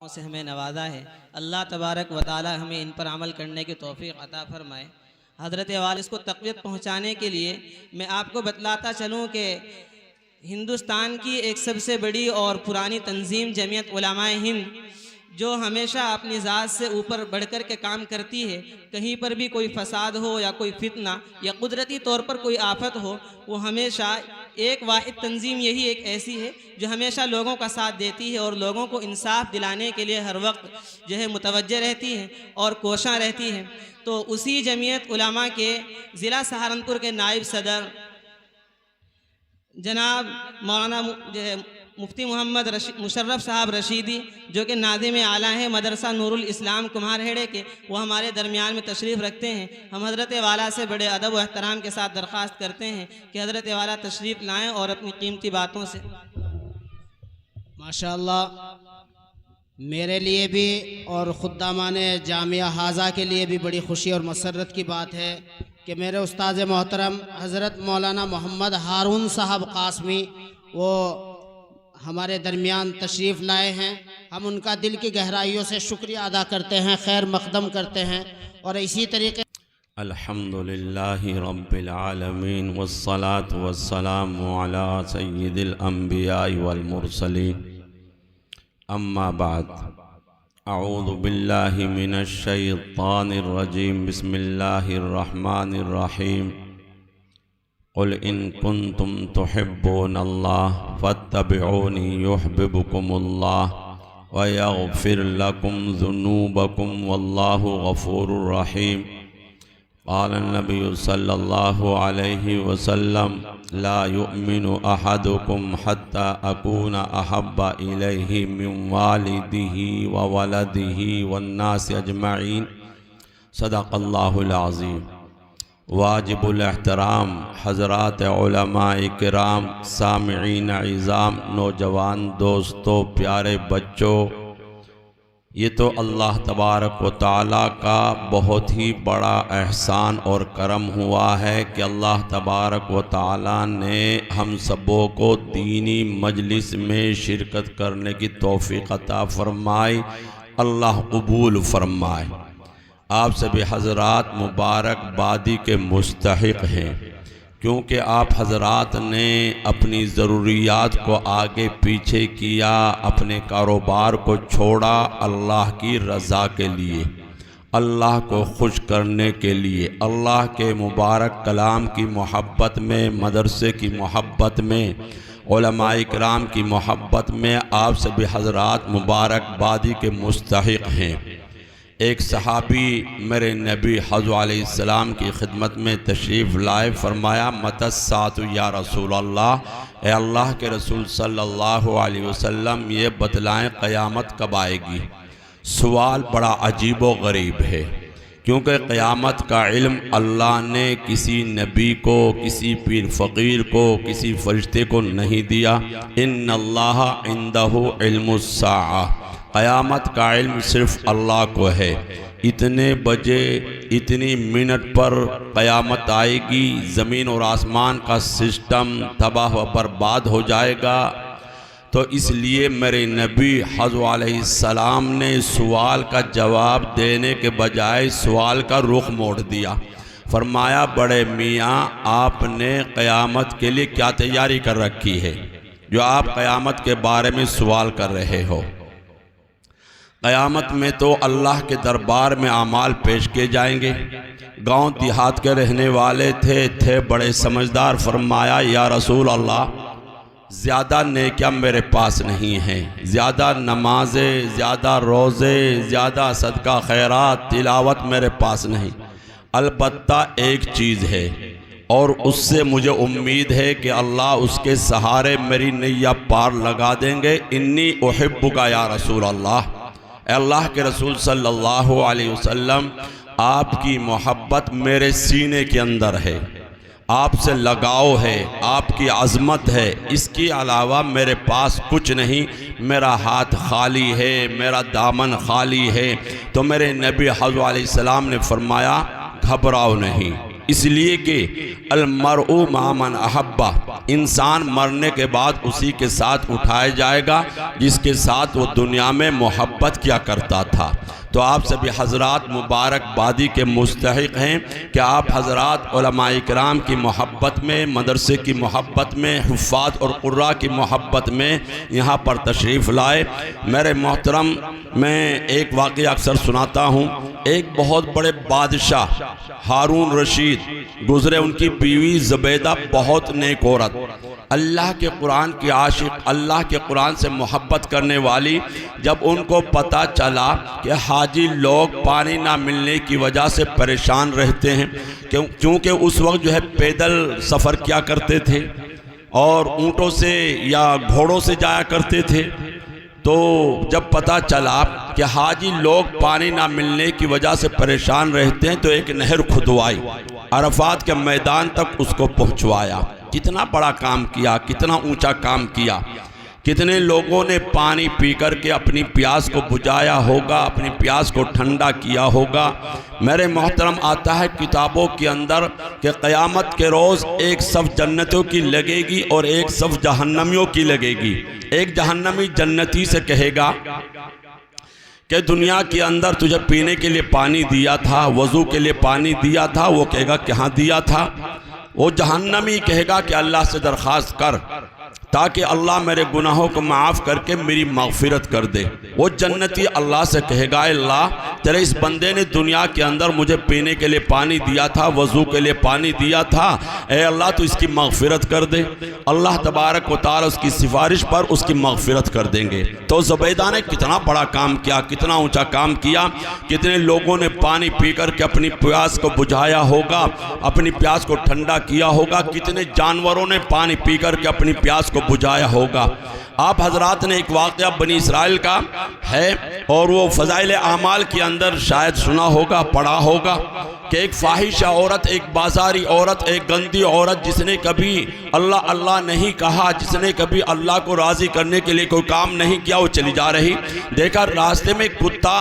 से हमें नवाजा है। अल्लाह तबारक व तआला हमें इन पर अमल करने की तौफीक अता फरमाए। हज़रत वालिद को तक़वियत पहुँचाने के लिए मैं आपको बतलाता चलूँ कि हिंदुस्तान की एक सबसे बड़ी और पुरानी तंजीम जमीयत उलमाए हिंद, जो हमेशा अपनी ज़ात से ऊपर बढ़कर के काम करती है, कहीं पर भी कोई फसाद हो या कोई फितना या कुदरती तौर पर कोई आफत हो, वो हमेशा एक वाहिद तंजीम यही एक ऐसी है जो हमेशा लोगों का साथ देती है और लोगों को इंसाफ दिलाने के लिए हर वक्त जो है मुतवज्जह रहती है और कोशां रहती है। तो उसी जमीयत उलमा के ज़िला सहारनपुर के नायब सदर जनाब मौलाना मुफ्ती मोहम्मद मुशर्रफ साहब रशीदी, जो कि नाज़िम आला हैं मदरसा नूरुल इस्लाम कुम्हारहेड़े के, वो हमारे दरमियान में तशरीफ़ रखते हैं। हम हज़रत वाला से बड़े अदब व एहतराम के साथ दरख्वास्त करते हैं कि हज़रत वाला तशरीफ़ लाएँ और अपनी कीमती बातों से। माशाअल्लाह, मेरे लिए भी और खुद्दामाने जामिया हाजा के लिए भी बड़ी खुशी और मसरत की बात है कि मेरे उस्ताद मोहतरम हज़रत मौलाना मोहम्मद हारून साहब कासमी वो हमारे दरमियान तशरीफ़ लाए हैं। हम उनका दिल की गहराइयों से शुक्रिया अदा करते हैं, खैर मक़दम करते हैं। और इसी तरीके अल्हम्दुलिल्लाहि रब्बिल आलमीन वस्सलातु वस्सलामु अला सय्यिदिल अंबियाइ वल मुरसलीन, अम्मा बाद, अऊज़ु बिल्लाहि मिनश शैतानिर रजीम, बिस्मिल्लाहिर रहमानिर रहीम। क़ुल इन कुन्तुम तुहिब्बूनल्लाह फत्तबिऊनी युहब्बिबुकुमुल्लाह व यग़फिर लकुम ज़ुनूबकुम वल्लाहु गफ़ूरुर रहीम। क़ाल नबी सल्लल्लाहु अलैहि वसल्लम ला युमिनु अहदुकुम हत्ता अकूना अहब्बा इलैहि मिन वालिदिही व वलदिही वन्नासि अजमईन। सदक़ल्लाहुल अज़ीम। वाजिबुल एहतराम हज़रात उलमाए किराम, सामिईन इज़ाम, नौजवान दोस्तों, प्यारे बच्चों, ये तो अल्लाह तबारक व तआला का बहुत ही बड़ा एहसान और करम हुआ है कि अल्लाह तबारक व तआला ने हम सबों को दीनी मजलिस में शिरकत करने की तौफीक अता फरमाई। अल्लाह कबूल फरमाए। आप सभी हज़रात मुबारकबादी के मुस्तहिक हैं, क्योंकि आप हज़रात ने अपनी ज़रूरियात को आगे पीछे किया, अपने कारोबार को छोड़ा अल्लाह की रज़ा के लिए, अल्लाह को खुश करने के लिए, अल्लाह के मुबारक कलाम की मोहब्बत में, मदरसे की मोहब्बत में, उलमाए किराम की मोहब्बत में आप सभी हज़रात मुबारकबादी के मुस्तहिक हैं। एक सहाबी मेरे नबी हज़रत अलैहिस्सलाम की खिदमत में तशरीफ़ लाए, फरमाया मतस्सातु या रसूल अल्लाह, ए अल्लाह के रसूल सल्लल्लाहु अलैहि वसल्लम ये बतलाएं क़यामत कब आएगी। सवाल बड़ा अजीब व गरीब है, क्योंकि क़यामत का इल्म अल्लाह ने किसी नबी को, किसी पीर फ़कीर को, किसी फरिश्ते को नहीं दिया। इन्नल्लाह इंदहु इल्मुस्साअ, क़यामत का इल्म सिर्फ़ अल्लाह को है। इतने बजे इतनी मिनट पर क़यामत आएगी, ज़मीन और आसमान का सिस्टम तबाह व बर्बाद हो जाएगा। तो इसलिए मेरे नबी हज़रत अलैहिस्सलाम ने सवाल का जवाब देने के बजाय सवाल का रुख मोड़ दिया। फरमाया बड़े मियाँ, आपने क़यामत के लिए क्या तैयारी कर रखी है जो आप क़यामत के बारे में सवाल कर रहे हो। क़यामत में तो अल्लाह के दरबार में आमाल पेश किए जाएंगे। गांव देहात के रहने वाले थे बड़े समझदार। फरमाया या रसूल अल्लाह, ज़्यादा नेकियां मेरे पास नहीं हैं, ज़्यादा नमाज़ें, ज़्यादा रोज़े, ज़्यादा सदका खैरात तिलावत मेरे पास नहीं। अलबत्ता एक चीज़ है और उससे मुझे उम्मीद है कि अल्लाह उसके सहारे मेरी नैया पार लगा देंगे। इन्नी उहिब्बुका या रसूल अल्लाह, अल्लाह के रसूल सल्लल्लाहु अलैहि वसल्लम, आपकी मोहब्बत मेरे सीने के अंदर है, आपसे लगाव है, आपकी अज़मत है, इसके अलावा मेरे पास कुछ नहीं। मेरा हाथ खाली है, मेरा दामन खाली है। तो मेरे नबी हज़रत अलैहिस्सलाम ने फरमाया घबराओ नहीं, इसलिए कि अलमरउ मा मन अहब्बा, इंसान मरने के बाद उसी के साथ उठाया जाएगा जिसके साथ वो दुनिया में मोहब्बत किया करता था। तो आप सभी हजरात मुबारकबादी के मुस्तहिक हैं कि आप हजरात उलमाए इकराम की मोहब्बत में, मदरसे की मोहब्बत में, हुफ़ाज़ और क़ुर्रा की मोहब्बत में यहाँ पर तशरीफ़ लाए। मेरे मोहतरम, मैं एक वाक़या अक्सर सुनाता हूँ। एक बहुत बड़े बादशाह हारून रशीद गुज़रे, उनकी बीवी ज़ुबैदा बहुत नेक औरत, अल्लाह के कुरान की आशिक, अल्लाह के कुरान से मोहब्बत करने वाली। जब उनको पता चला कि हाजी लोग पानी ना मिलने की वजह से परेशान रहते हैं, क्योंकि उस वक्त जो है पैदल सफ़र किया करते थे और ऊँटों से या घोड़ों से जाया करते थे, तो जब पता चला कि हाजी लोग पानी ना मिलने की वजह से परेशान रहते हैं, तो एक नहर खुदवाई, अरफात के मैदान तक उसको पहुंचवाया। कितना बड़ा काम किया, कितना ऊंचा काम किया। कितने लोगों ने पानी पी कर के अपनी प्यास को बुझाया होगा, अपनी प्यास को ठंडा किया होगा। मेरे मोहतरम, आता है किताबों के अंदर कि क़यामत के रोज़ एक सफ़ जन्नतियों की लगेगी और एक सफ़ जहन्नमियों की लगेगी। एक जहन्नमी जन्नती से कहेगा कि दुनिया के अंदर तुझे पीने के लिए पानी दिया था, वज़ू के लिए पानी दिया था। वो कहेगा कहाँ दिया था? वो जहन्नमी कहेगा कि अल्लाह से दरख्वास्त कर ताकि अल्लाह मेरे गुनाहों को माफ़ करके मेरी मग़फ़िरत कर दे। वो जन्नती अल्लाह से कहेगा, अल्लाह तेरे इस बंदे ने दुनिया के अंदर मुझे पीने के लिए पानी दिया था, वज़ू के लिए पानी दिया था, ए अल्लाह तो इसकी मग़फ़िरत कर दे। अल्लाह तबारक व तआला उसकी सिफारिश पर उसकी मग़फ़िरत कर देंगे। तो ज़ुबैदा ने कितना बड़ा काम किया, कितना ऊँचा काम किया। कितने लोगों ने पानी पी कर के अपनी प्यास को बुझाया होगा, अपनी प्यास को ठंडा किया होगा। कितने जानवरों ने पानी पी कर के अपनी प्यास को बुझाया होगा। आप हजरात ने एक वाक़या बनी इसराइल का है और वो फ़ज़ाइल आमाल के अंदर शायद सुना होगा, पढ़ा होगा कि एक फाहिशा औरत, एक बाजारी औरत, एक गंदी औरत जिसने कभी अल्लाह अल्लाह नहीं कहा, जिसने कभी अल्लाह को राज़ी करने के लिए कोई काम नहीं किया, वो चली जा रही। देखा रास्ते में कुत्ता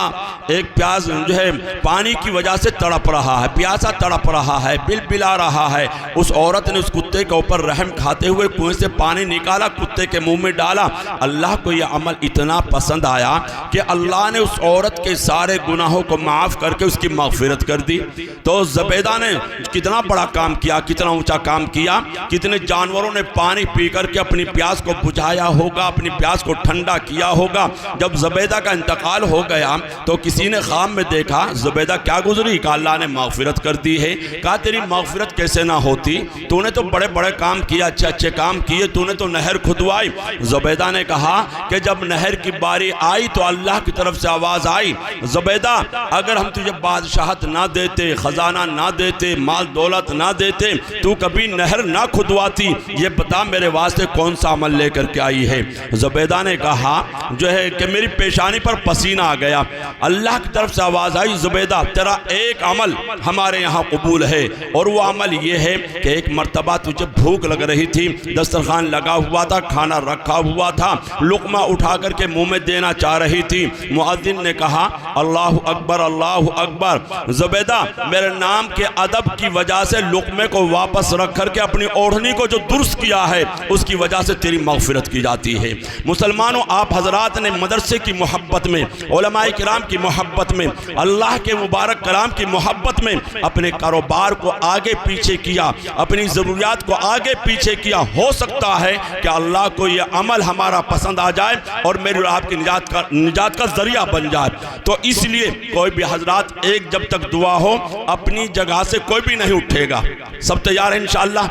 एक प्यास जो है पानी की वजह से तड़प रहा है, प्यासा तड़प रहा है, बिलबिला रहा है। उस औरत ने उस कुत्ते के ऊपर रहम खाते हुए कुएं से पानी निकाला, कुत्ते के मुंह में डाला। अल्लाह को यह अमल इतना पसंद आया कि अल्लाह ने उस औरत के सारे गुनाहों को माफ़ करके उसकी मग़फ़िरत कर दी। तो ज़ुबैदा ने कितना बड़ा काम किया, कितना ऊंचा काम किया। कितने जानवरों ने पानी पी करके अपनी प्यास को बुझाया होगा, अपनी प्यास को ठंडा किया होगा। जब ज़ुबैदा का इंतकाल हो गया तो किसी ने ख्वाब में देखा ज़ुबैदा क्या गुजरी, कहा अल्लाह ने मग़फ़िरत कर दी है। कहा तेरी मग़फ़िरत कैसे ना होती, तूने तो बड़े बड़े काम किए, अच्छे अच्छे काम किए, तूने तो नहर खुदवाई। ज़ुबैदा ने कहा कि जब नहर की बारी आई तो अल्लाह की तरफ से आवाज़ आई, ज़ुबैदा अगर हम तुझे बादशाहत ना देते, खजाना ना देते, माल दौलत ना देते, तू कभी नहर ना खुदवाती। ये बता मेरे वास्ते कौन सा अमल लेकर के आई है। ज़ुबैदा ने कहा जो है कि मेरी पेशानी पर पसीना आ गया। अल्लाह की तरफ से आवाज़ आई, ज़ुबैदा तेरा एक अमल हमारे यहाँ कबूल है, और वो अमल ये है कि एक मर्तबा तुझे भूख लग रही थी, दस्तरखान लगा हुआ था, खाना रखा हुआ था, लुक़मा उठा करके मुंह में देना चाह रही थी। मुअद्दिन ने कहा अल्लाहु अकबर, अल्लाहु अकबर। ज़ुबैदा मेरे नाम के अदब की वजह से लुक़मे को वापस रख करके अपनी ओढ़नी को जो दुरुस्त किया है उसकी वजह से तेरी मग़फ़िरत की जाती है। मुसलमानों, आप हजरात ने मदरसे की मोहब्बत में, उलमाए किराम की मोहब्बत में, अल्लाह के मुबारक कलाम की मोहब्बत में अपने कारोबार को आगे पीछे किया, अपनी ज़रूरियात को आगे पीछे किया। हो सकता है कि अल्लाह को यह अमल हमारा पसंद आ जाए और मेरी और आपकी निजात का जरिया बन जाए। तो इसलिए कोई भी हजरात, एक जब तक दुआ हो अपनी जगह से कोई भी नहीं उठेगा। सब तैयार है इंशाअल्लाह?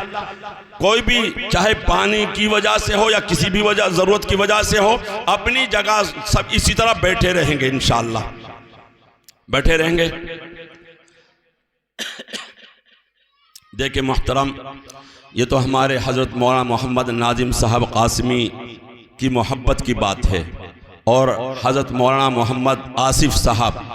कोई भी चाहे पानी की वजह से हो या किसी भी वजह ज़रूरत की वजह से हो, अपनी जगह सब इसी तरह बैठे रहेंगे इंशाअल्लाह, बैठे रहेंगे। देखिए मोहतरम, ये तो हमारे हज़रत मौलाना मोहम्मद नाजिम साहब कासिमी की मोहब्बत की बात है, और हज़रत मौलाना मोहम्मद आसिफ साहब,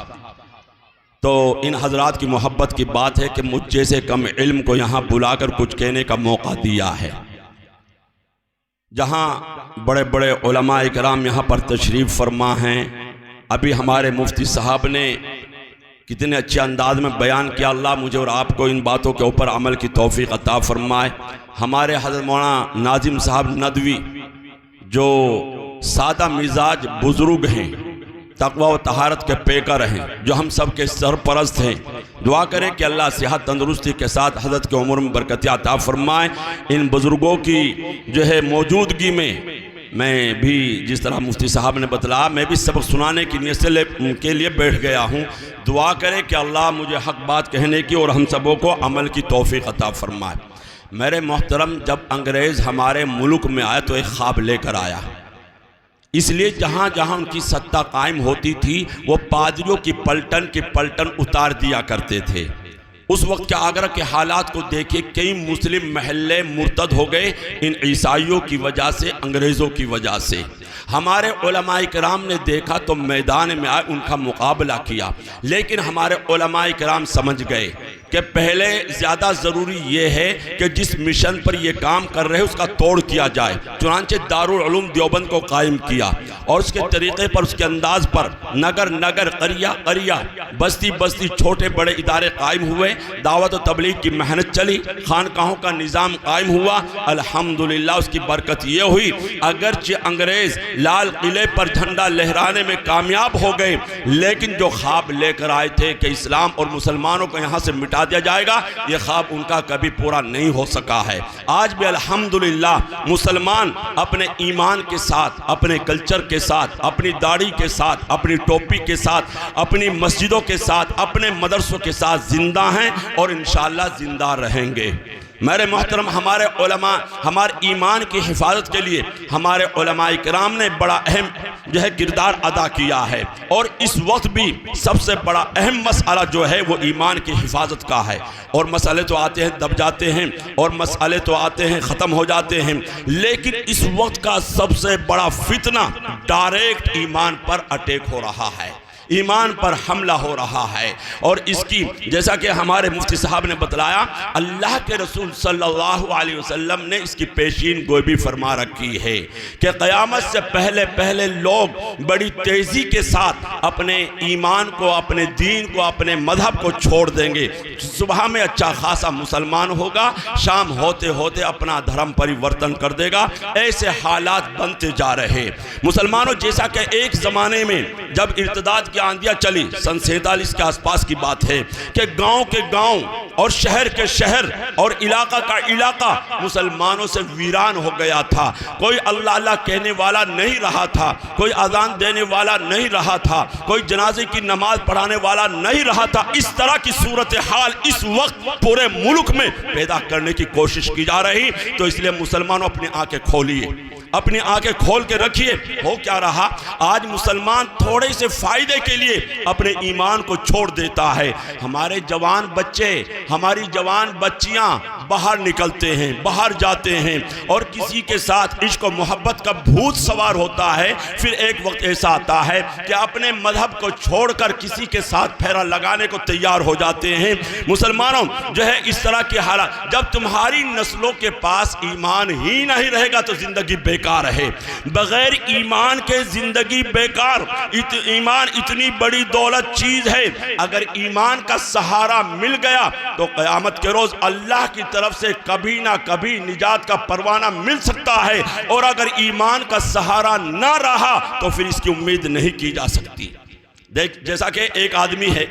तो इन हजरात की मोहब्बत की बात है कि मुझ जैसे कम इल्म को यहाँ बुलाकर कुछ कहने का मौका दिया है। जहाँ बड़े बड़े उलमा इकराम यहाँ पर तशरीफ़ फरमा हैं। अभी हमारे मुफ्ती साहब ने कितने अच्छे अंदाज में बयान किया। अल्लाह मुझे और आपको इन बातों के ऊपर अमल की तौफीक अता फरमाए। हमारे हज़रत मौलाना नाजिम साहब नदवी जो सादा मिजाज बुजुर्ग हैं, तकवा व तहारत के पेकर हैं, जो हम सब के सरपरस्त हैं, दुआ करें कि अल्लाह सेहत तंदुरुस्ती के साथ हज़रत की उम्र में बरकत अता फरमाए। इन बुज़ुर्गों की जो है मौजूदगी में मैं भी, जिस तरह मुफ्ती साहब ने बतलाया, मैं भी सबक सुनाने की नीयत से के लिए बैठ गया हूँ। दुआ करें कि अल्लाह मुझे हक बात कहने की और हम सबों को अमल की तौफीक अता फरमाए। मेरे मोहतरम, जब अंग्रेज़ हमारे मुल्क में आया तो एक ख्वाब लेकर आया। इसलिए जहाँ जहाँ उनकी सत्ता कायम होती थी वो पादरियों की पलटन उतार दिया करते थे। उस वक्त के आगरा के हालात को देखिए, कई मुस्लिम महल्ले मुर्तद हो गए इन ईसाइयों की वजह से, अंग्रेज़ों की वजह से। हमारे उलमाए किराम ने देखा तो मैदान में आए, उनका मुकाबला किया, लेकिन हमारे उलमाए किराम समझ गए कि पहले ज़्यादा ज़रूरी ये है कि जिस मिशन पर ये काम कर रहे हैं उसका तोड़ किया जाए। चुनांचे दारुल उलूम देवबंद को कायम किया और उसके तरीक़े पर, उसके अंदाज पर नगर नगर, करिया करिया, बस्ती बस्ती छोटे बड़े इदारे कायम हुए। दावत व तबलीग की मेहनत चली, खानकाहों का निज़ाम कायम हुआ। अल्हम्दुलिल्लाह उसकी बरकत ये हुई, अगरचे अंग्रेज़ लाल किले पर झंडा लहराने में कामयाब हो गए, लेकिन जो ख्वाब लेकर आए थे कि इस्लाम और मुसलमानों को यहाँ से मिटा दिया जाएगा, ये ख्वाब उनका कभी पूरा नहीं हो सका है। आज भी अल्हम्दुलिल्लाह मुसलमान अपने ईमान के साथ, अपने कल्चर के साथ, अपनी दाढ़ी के साथ, अपनी टोपी के साथ, अपनी मस्जिदों के साथ, अपने मदरसों के साथ जिंदा हैं और इंशाअल्लाह जिंदा रहेंगे। मेरे मोहतरम, हमारे उलमा हमारे ईमान की हिफाजत के लिए हमारे उलमाए किराम ने बड़ा अहम जो है किरदार अदा किया है, और इस वक्त भी सबसे बड़ा अहम मसला जो है वो ईमान की हिफाजत का है। और मसले तो आते हैं दब जाते हैं, और मसले तो आते हैं ख़त्म हो जाते हैं, लेकिन इस वक्त का सबसे बड़ा फितना डायरेक्ट ईमान पर अटैक हो रहा है, ईमान पर हमला हो रहा है। और इसकी, जैसा कि हमारे मुफ्ती साहब ने बतलाया, अल्लाह के रसूल सल्लल्लाहु अलैहि वसल्लम ने इसकी पेशीन गोई भी फरमा रखी है कि क़यामत से पहले पहले लोग बड़ी तेज़ी के साथ अपने ईमान को, अपने दीन को, अपने मजहब को छोड़ देंगे। सुबह में अच्छा खासा मुसलमान होगा, शाम होते होते अपना धर्म परिवर्तन कर देगा। ऐसे हालात बनते जा रहे मुसलमानों। जैसा कि एक ज़माने में जब इर्तिदाद की आंधियां चली, सन 47 के आसपास की बात है, कि गांव के गांव और शहर के शहर और इलाका का इलाका मुसलमानों से वीरान हो गया था। कोई अल्लाह अल्लाह कहने वाला नहीं रहा था, कोई अजान देने वाला नहीं रहा था, कोई जनाजे की नमाज पढ़ाने वाला नहीं रहा था। इस तरह की सूरत हाल इस वक्त पूरे मुल्क में पैदा करने की कोशिश की जा रही। तो इसलिए मुसलमानों अपनी आंखें खोलिए, अपनी आंखें खोल के रखिए। हो क्या रहा, आज मुसलमान थोड़े से फायदे के लिए अपने ईमान को छोड़ देता है। हमारे जवान बच्चे, हमारी जवान बच्चियां बाहर निकलते हैं, बाहर जाते हैं, और किसी के साथ इश्क और मोहब्बत का भूत सवार होता है। फिर एक वक्त ऐसा आता है कि अपने मजहब को छोड़कर किसी के साथ फेरा लगाने को तैयार हो जाते हैं। मुसलमानों जो है इस तरह के हालात, जब तुम्हारी नस्लों के पास ईमान ही नहीं रहेगा तो जिंदगी बेकार है। बगैर ईमान के जिंदगी बेकार। ईमान इतनी बड़ी दौलत चीज है, अगर ईमान का सहारा मिल गया तो क़यामत के रोज अल्लाह की तरफ से कभी ना कभी निजात का परवाना मिल सकता है, और अगर ईमान का सहारा ना रहा तो फिर इसकी उम्मीद नहीं की जा सकती। देख, जैसा कि एक आदमी है,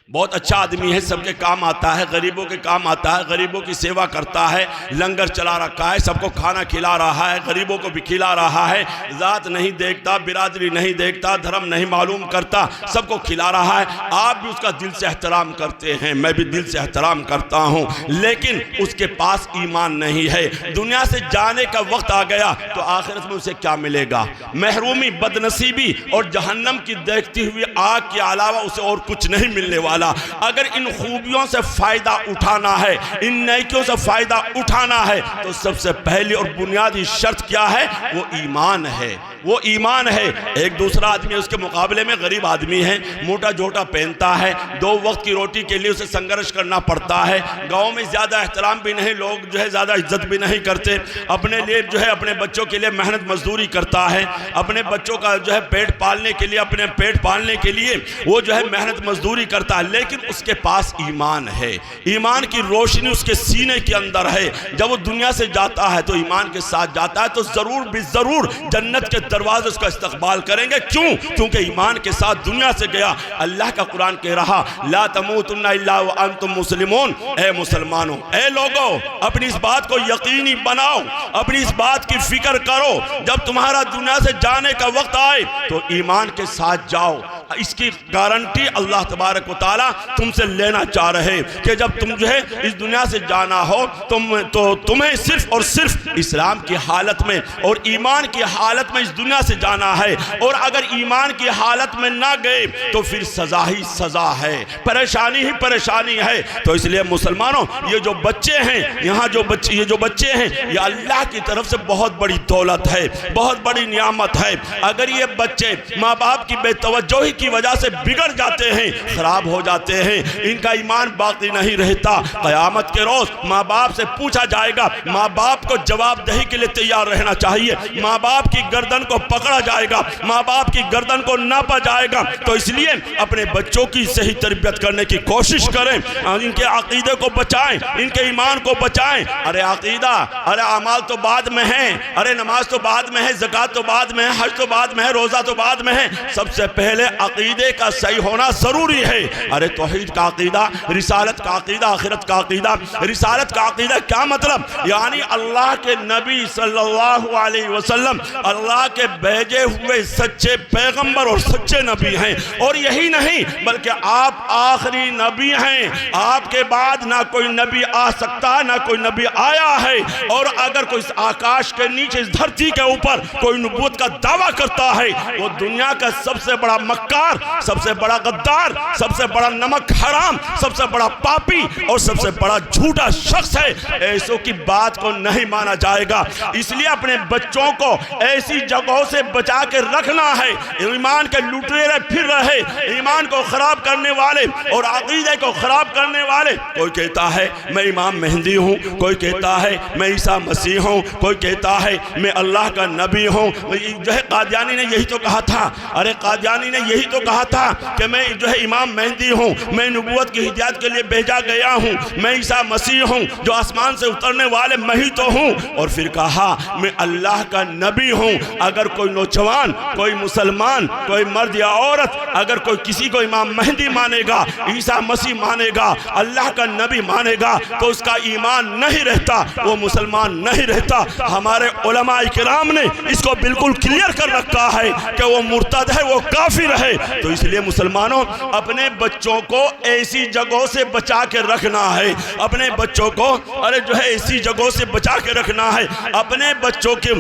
बहुत अच्छा आदमी है, सबके काम आता है, गरीबों के काम आता है, गरीबों की सेवा करता है, लंगर चला रखा है, सबको खाना खिला रहा है, गरीबों को भी खिला रहा है, ज़ात नहीं देखता, बिरादरी नहीं देखता, धर्म नहीं मालूम करता, सबको खिला रहा है। आप भी उसका दिल से एहतराम करते हैं, मैं भी दिल से एहतराम करता हूँ, लेकिन उसके पास ईमान नहीं है। दुनिया से जाने का वक्त आ गया तो आखिरत में उसे क्या मिलेगा? महरूमी, बदनसीबी और जहन्नम की देखती हुई आग के अलावा उसे और कुछ नहीं मिलने वाला। अगर इन खूबियों से फायदा उठाना है, इन नेकियों से फायदा उठाना है, तो सबसे पहली और बुनियादी शर्त क्या है? वो ईमान है। वो ईमान है। एक दूसरा आदमी उसके मुकाबले में गरीब आदमी है, मोटा जोटा पहनता है, 2 वक्त की रोटी के लिए उसे संघर्ष करना पड़ता है। गाँव में ज़्यादा एहतराम भी नहीं, लोग जो है ज़्यादा इज्जत भी नहीं करते। अपने लिए जो है अपने बच्चों के लिए मेहनत मजदूरी करता है, अपने बच्चों का जो है पेट पालने के लिए, अपने पेट पालने के लिए वो जो है मेहनत मजदूरी करता है, लेकिन उसके पास ईमान है। ईमान की रोशनी उसके सीने के अंदर है। जब वो दुनिया से जाता है तो ईमान के साथ जाता है, तो ज़रूर भी ज़रूर जन्नत के दरवाजे उसका इस्तकबाल करेंगे। क्यों? क्योंकि ईमान के साथ दुनिया से गया। अल्लाह का कुरान कह रहा, ला तमूतुन्ना इल्ला व अंतुम मुस्लिमून। ए मुसलमानों, ए लोगों, अपनी इस बात को यकीनी बनाओ, अपनी इस बात की फिक्र करो, जब तुम्हारा दुनिया से जाने का वक्त आए तो ईमान के साथ जाओ। इसकी गारंटी अल्लाह तबारक व तआला तुमसे लेना चाह रहे कि जब तुम जो है इस दुनिया से जाना हो तो तुम्हें सिर्फ और सिर्फ इस्लाम की हालत में और ईमान की हालत में इस दुनिया से जाना है। और अगर ईमान की हालत में ना गए तो फिर सजा ही सजा है, परेशानी ही परेशानी है। तो इसलिए मुसलमानों, ये जो बच्चे हैं यहाँ, ये जो बच्चे हैं, ये अल्लाह की तरफ से बहुत बड़ी दौलत है, बहुत बड़ी नियामत है। अगर ये बच्चे माँ बाप की बेतवज्जोही की वजह से बिगड़ जाते हैं, खराब हो जाते हैं, इनका ईमान बाकी नहीं रहता, क़यामत के रोज माँ बाप से पूछा जाएगा। माँ बाप को जवाबदेही के लिए तैयार रहना चाहिए। माँ बाप की गर्दन को पकड़ा जाएगा, माँ बाप की गर्दन को नापा जाएगा। तो इसलिए अपने बच्चों की सही तरबियत करने की कोशिश करें, इनके अकीदे को बचाएं, इनके ईमान को बचाएं। अरे अकीदा, अरे अमाल तो बाद में है, अरे नमाज तो बाद में है, ज़कात तो बाद में है, हज तो बाद में है, रोज़ा तो बाद में है। सबसे पहले अकीदे का सही होना ज़रूरी है। अरे तौहीद का अकीदा, रिसालत का अकीदा, आखिरत का अकीदा। रिसालत का अकीदा क्या मतलब? यानी अल्लाह के नबी सल्लल्लाहु अलैहि वसल्लम अल्लाह के भेजे हुए सच्चे पैगंबर और सच्चे नबी हैं। और यही नहीं बल्कि आप आखिरी नबी हैं, आपके बाद ना कोई नबी आ सकता, ना कोई नबी आया है। और अगर कोई इस आकाश के नीचे, इस धरती के ऊपर कोई नबूवत का दावा करता है, वो दुनिया का सबसे बड़ा मक्कार, सबसे बड़ा गद्दार, सबसे बड़ा नमक हराम, सबसे बड़ा पापी और सबसे बड़ा झूठा शख्स है। ऐसों की बात को नहीं माना जाएगा। इसलिए अपने बच्चों को ऐसी जगहों से बचा के रखना है। ईमान के लुटेरे फिर रहे, ईमान को खराब करने वाले और अकीदे को खराब करने वाले। कोई कहता है मैं इमाम मेहंदी हूँ, कोई कहता है मैं ईसा मसीह हूँ, कोई कहता है मैं अल्लाह का नबी हूँ। जो है कादियानी ने यही तो कहा था, अरे कादियानी ने यही तो कहा था कि मैं जो है इमाम मेहंदी हूँ, मैं नबूवत की हिदायत के लिए भेजा गया हूँ, मैं ईसा मसीह हूँ, जो आसमान से उतरने वाले मैं ही तो हूँ। और फिर कहा मैं अल्लाह का नबी हूँ। अगर कोई नौजवान, कोई मुसलमान, कोई मर्द या औरत अगर कोई किसी को इमाम मेहंदी मानेगा, ईसा मसीह मानेगा, अल्लाह का नबी मानेगा, तो उसका ईमान नहीं रहता, वो मुसलमान नहीं रहता। हमारे उलमा इकराम ने इसको बिल्कुल क्लियर कर रखा है कि वो मुर्तद है, वो काफिर है। तो इसलिए मुसलमानों, अपने बच्चों को ऐसी जगहों से बचा के रखना है। अपने बच्चों को अरे जो है ऐसी जगहों से बचा के रखना है। अपने बच्चों के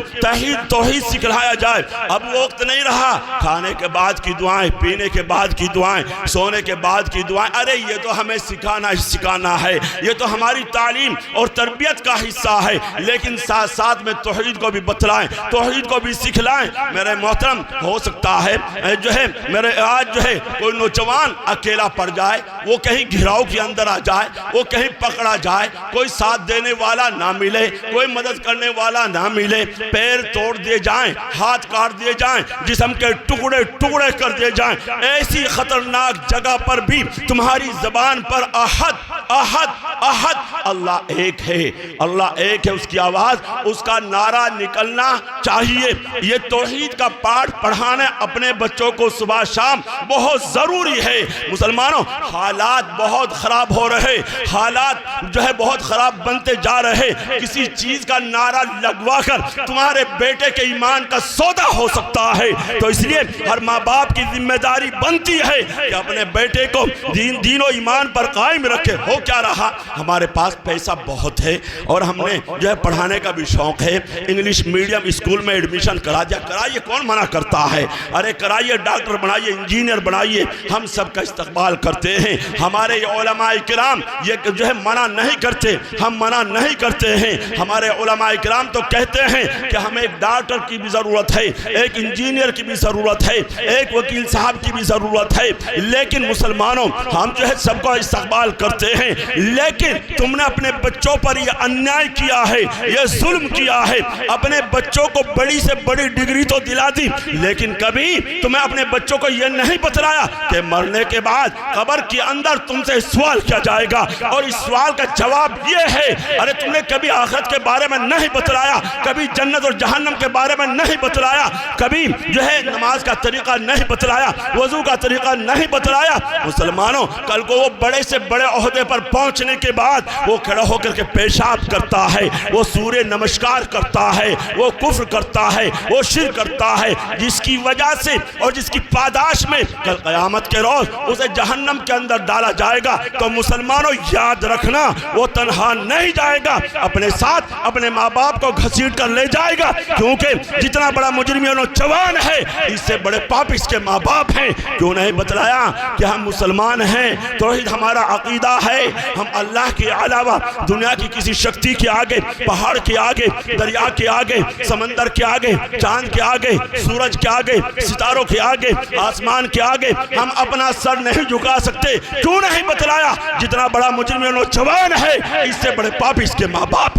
तौहीद सिखलाया जाए। अब वक्त नहीं रहा खाने के बाद की दुआएं, पीने के बाद की दुआएं, सोने के बाद की दुआएं। अरे ये तो हमें सिखाना है, ये तो हमारी तालीम और तरबियत का हिस्सा है। लेकिन साथ साथ में तौहीद को भी बतलाएं, तौहीद को भी सिखलाएं। मेरे मोहतरम, हो सकता है जो है मेरे आज जो है कोई नौजवान अकेला पड़ जाए, वो कहीं घिराव के अंदर आ जाए, वो कहीं पकड़ा जाए, कोई साथ देने वाला ना मिले, कोई मदद करने वाला ना मिले, पैर तोड़ दिए जाएं, हाथ काट दिए जाएं, जिस्म के टुकड़े टुकड़े कर दिए जाएं। ऐसी खतरनाक जगह पर भी तुम्हारी जबान पर अहद अहद अहद, अल्लाह एक है, अल्लाह एक है, उसकी आवाज, उसका नारा निकलना चाहिए। ये तौहीद का पाठ पढ़ाना अपने बच्चों को सुबह शाम बहुत जरूरी है। मुसलमानों, हालात बहुत खराब हो रहे, हालात जो है बहुत खराब बनते जा रहे। किसी चीज का नारा लगवा कर तुम्हारे बेटे के ईमान का सौदा हो सकता है। तो इसलिए हर माँ बाप की जिम्मेदारी बनती है कि अपने बेटे को दीन और ईमान पर कायम रखे। हो क्या रहा, हमारे पास पैसा बहुत है और हमने जो है पढ़ाने का भी शौक है, इंग्लिश मीडियम स्कूल में एडमिशन करा दिया। कराइए, कौन मना करता है? अरे कराइए, डॉक्टर बनाइए, इंजीनियर बनाइए, हम सबका इस्तकबाल करते हैं। हमारे उलमाए किराम ये जो है मना नहीं करते, हम मना नहीं करते हैं। हमारे उलमाए किराम तो कहते हैं कि हमें एक डॉक्टर की भी ज़रूरत है, एक इंजीनियर की भी ज़रूरत है, एक वकील साहब की भी ज़रूरत है। लेकिन मुसलमानों, हम जो है सबका इस्तकबाल करते हैं, लेकिन तुमने अपने बच्चों पर यह अन्याय किया है, यह जुल्म किया है। अपने बच्चों को बड़ी से बड़ी डिग्री तो दिला दी, लेकिन कभी तुम्हें अपने बच्चों को यह नहीं बतलाया कि मरने के बाद कब्र के अंदर तुमसे सवाल किया जाएगा, और इस सवाल का जवाब यह है। अरे तुमने कभी आखिरत के बारे में नहीं बतलाया, कभी जन्नत और जहन्नम के बारे में नहीं बतलाया, कभी जो है नमाज का तरीका नहीं बतलाया, वजू का तरीका नहीं बतलाया। मुसलमानों, कल को वो बड़े से बड़े ओहदे पर पहुंचने के बाद वो खड़ा होकर के पेशाब करता है, वो सूर्य नमस्कार करता है, वो कुफ्र करता है, वो शिर्क करता है, जिसकी वजह से और जिसकी पादाश में कल क़यामत के रोज उसे जहन्नम के अंदर डाला जाएगा। तो मुसलमानों, याद रखना, वो तन्हा नहीं जाएगा, अपने साथ अपने माँ बाप को घसीट कर ले जाएगा, क्योंकि जितना बड़ा मुजरिम और नौजवान है, इससे बड़े पाप इसके माँ बाप हैं। क्यों नहीं बतलाया कि हम मुसलमान हैं, तौहीद हमारा अकीदा है, हम अल्लाह के अलावा दुनिया की किसी शक्ति के आगे, पहाड़ के आगे, दरिया के आगे, समंदर के आगे, चांद के आगे, सूरज के आगे, सितारों के आगे, आसमान के आगे हम अपना सर नहीं झुका सकते। क्यों नहीं बतलाया? जितना बड़ा मुजरिम और नौजवान है, इससे बड़े पापी इसके माँ बाप।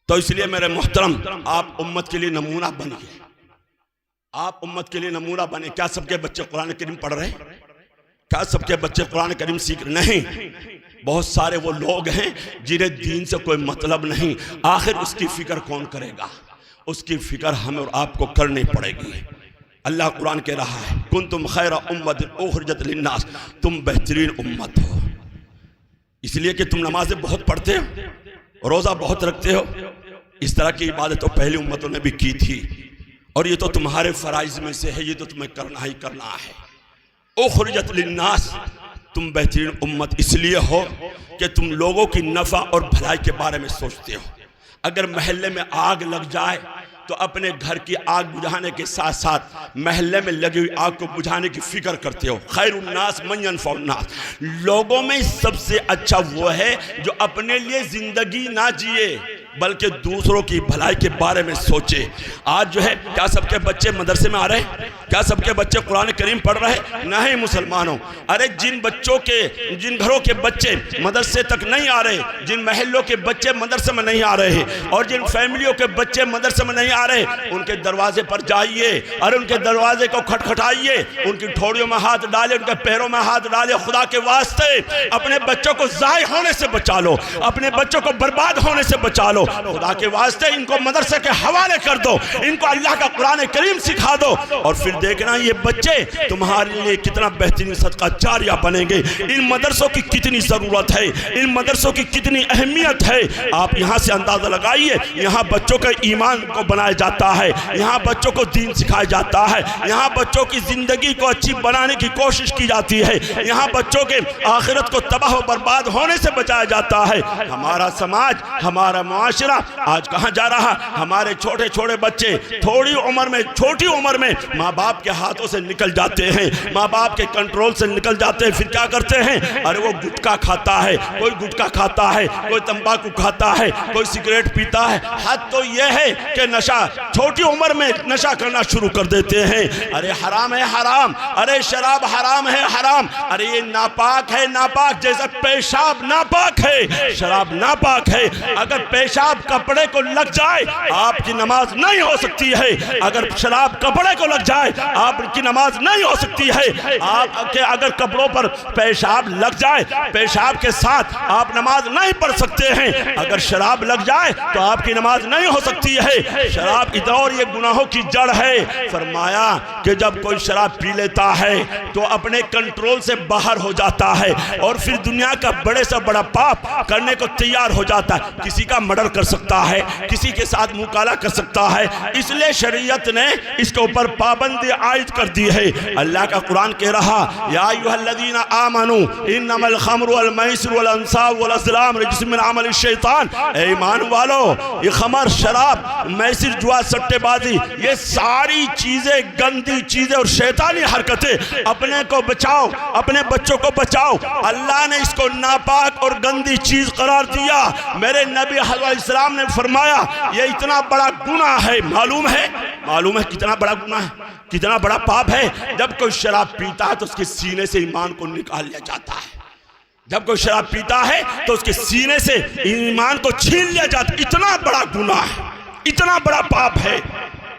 तो इसलिए मेरे मोहतरम, आप उम्मत के लिए नमूना बनिए, आप उम्मत के लिए नमूना बने। क्या सबके बच्चे कुरान करीम पढ़ रहे हैं? क्या सबके बच्चे कुरान करीम सीख रहे? नहीं, बहुत सारे वो लोग हैं जिन्हें दीन से कोई मतलब नहीं। आखिर उसकी फिक्र कौन करेगा? उसकी फिक्र हमें और आपको करनी पड़ेगी। अल्लाह कुरान कह रहा है, कुंतुम खैरा उम्मतिन उखरिजत लिन्नास, तुम बेहतरीन उम्मत हो। इसलिए कि तुम नमाजें बहुत पढ़ते हो, रोज़ा बहुत रखते हो। इस तरह की इबादत तो पहली उम्मतों ने भी की थी, और ये तो तुम्हारे फ़राइज़ में से है, ये तो तुम्हें करना ही करना है। उखरिजत लिन्नास, तुम बेहतरीन उम्मत इसलिए हो कि तुम लोगों की नफ़ा और भलाई के बारे में सोचते हो। अगर महल्ले में आग लग जाए तो अपने घर की आग बुझाने के साथ साथ महल्ले में लगी हुई आग को बुझाने की फिक्र करते हो। खैरुन्नास मन यनफउन्नास, लोगों में सबसे अच्छा वो है जो अपने लिए जिंदगी ना जिए बल्कि दूसरों की भलाई के बारे में सोचे। आज जो है, क्या सबके बच्चे मदरसे में आ रहे हैं? क्या सबके बच्चे कुरान करीम पढ़ रहे हैं? नहीं मुसलमानों। अरे जिन घरों के बच्चे मदरसे तक नहीं आ रहे, जिन महल्लों के बच्चे मदरसे में नहीं आ रहे और जिन फैमिलियों के बच्चे मदरसे में नहीं आ रहे, उनके दरवाजे पर जाइए, अरे उनके दरवाजे को खटखटाइए, उनकी ठोड़ियों में हाथ डाले, उनके पैरों में हाथ डाले। खुदा के वास्ते अपने बच्चों को ज़ाय होने से बचा लो, अपने बच्चों को बर्बाद होने से बचा लो। खुदा के वास्ते इनको मदरसे के हवाले कर दो, इनको अल्लाह का कुरान करीम सिखा दो, और फिर देखना ये बच्चे तुम्हारे लिए कितना बेहतरीन सदका जारिया बनेंगे। इन मदरसों की कितनी ज़रूरत है, इन मदरसों की कितनी अहमियत है, आप यहाँ से अंदाज़ा लगाइए। यहाँ बच्चों के ईमान को बनाया जाता है, यहाँ बच्चों को दीन सिखाया जाता है, यहाँ बच्चों की ज़िंदगी को अच्छी बनाने की कोशिश की जाती है, यहाँ बच्चों के आखिरत को तबाह व बर्बाद होने से बचाया जाता है। हमारा समाज, हमारा मुआशरा आज कहाँ जा रहा? हमारे छोटे छोटे बच्चे थोड़ी उम्र में, छोटी उम्र में माँ बाप के हाथों से निकल जाते हैं, माँ बाप के कंट्रोल से निकल जाते हैं। फिर क्या करते हैं? अरे वो गुटखा खाता है, कोई गुटखा खाता है, कोई तंबाकू खाता है, कोई सिगरेट पीता है। हद तो ये है कि नशा, छोटी उम्र में नशा करना शुरू कर देते हैं। अरे हराम है हराम, अरे शराब हराम है हराम, अरे ये नापाक है नापाक, जैसे पेशाब नापाक है, शराब नापाक है। अगर पेशाब कपड़े को लग जाए आपकी नमाज नहीं हो सकती है, अगर शराब कपड़े को लग जाए आपकी नमाज नहीं हो सकती है। आपके अगर कपड़ों पर पेशाब लग जाए, पेशाब के साथ आप नमाज नहीं पढ़ सकते हैं। अगर शराब लग जाए तो आपकी नमाज नहीं हो सकती है। शराब इधर, और ये गुनाहों की जड़ है। फरमाया कि जब कोई शराब पी लेता है तो अपने कंट्रोल से बाहर हो जाता है और फिर दुनिया का बड़े से बड़ा पाप करने को तैयार हो जाता है। किसी का मर्डर कर सकता है, किसी के साथ मुकाला कर सकता है, इसलिए शरीयत ने इसके ऊपर पाबंदी आयद कर दी है। अल्लाह का कुरान कह रहा, या अय्युहल्लज़ीना आमनू इन्नमल खम्रु वल मैसिरु वल अंसाब वल अज़लाम रिज्सुम मिन अमलि शैतान। ए ईमान वालो, ये खमर, शराब, मैसिर, जुआ, सट्टेबाजी, ये सारी चीजें गंदी चीजें और शैतानी हरकतें, अपने को बचाओ, अपने बच्चों को बचाओ। अल्लाह ने इसको नापाक और गंदी चीज करार दिया। मेरे नबी अलैहिस्सलाम ने फरमाया ये इतना बड़ा गुनाह है। मालूम है कितना बड़ा गुनाह है, कितना बड़ा पाप है। जब कोई शराब पीता है तो उसके सीने से ईमान को निकाल लिया जाता है। जब कोई शराब पीता है तो उसके सीने से ईमान को छीन लिया जाता है। इतना बड़ा गुनाह है, इतना बड़ा पाप है,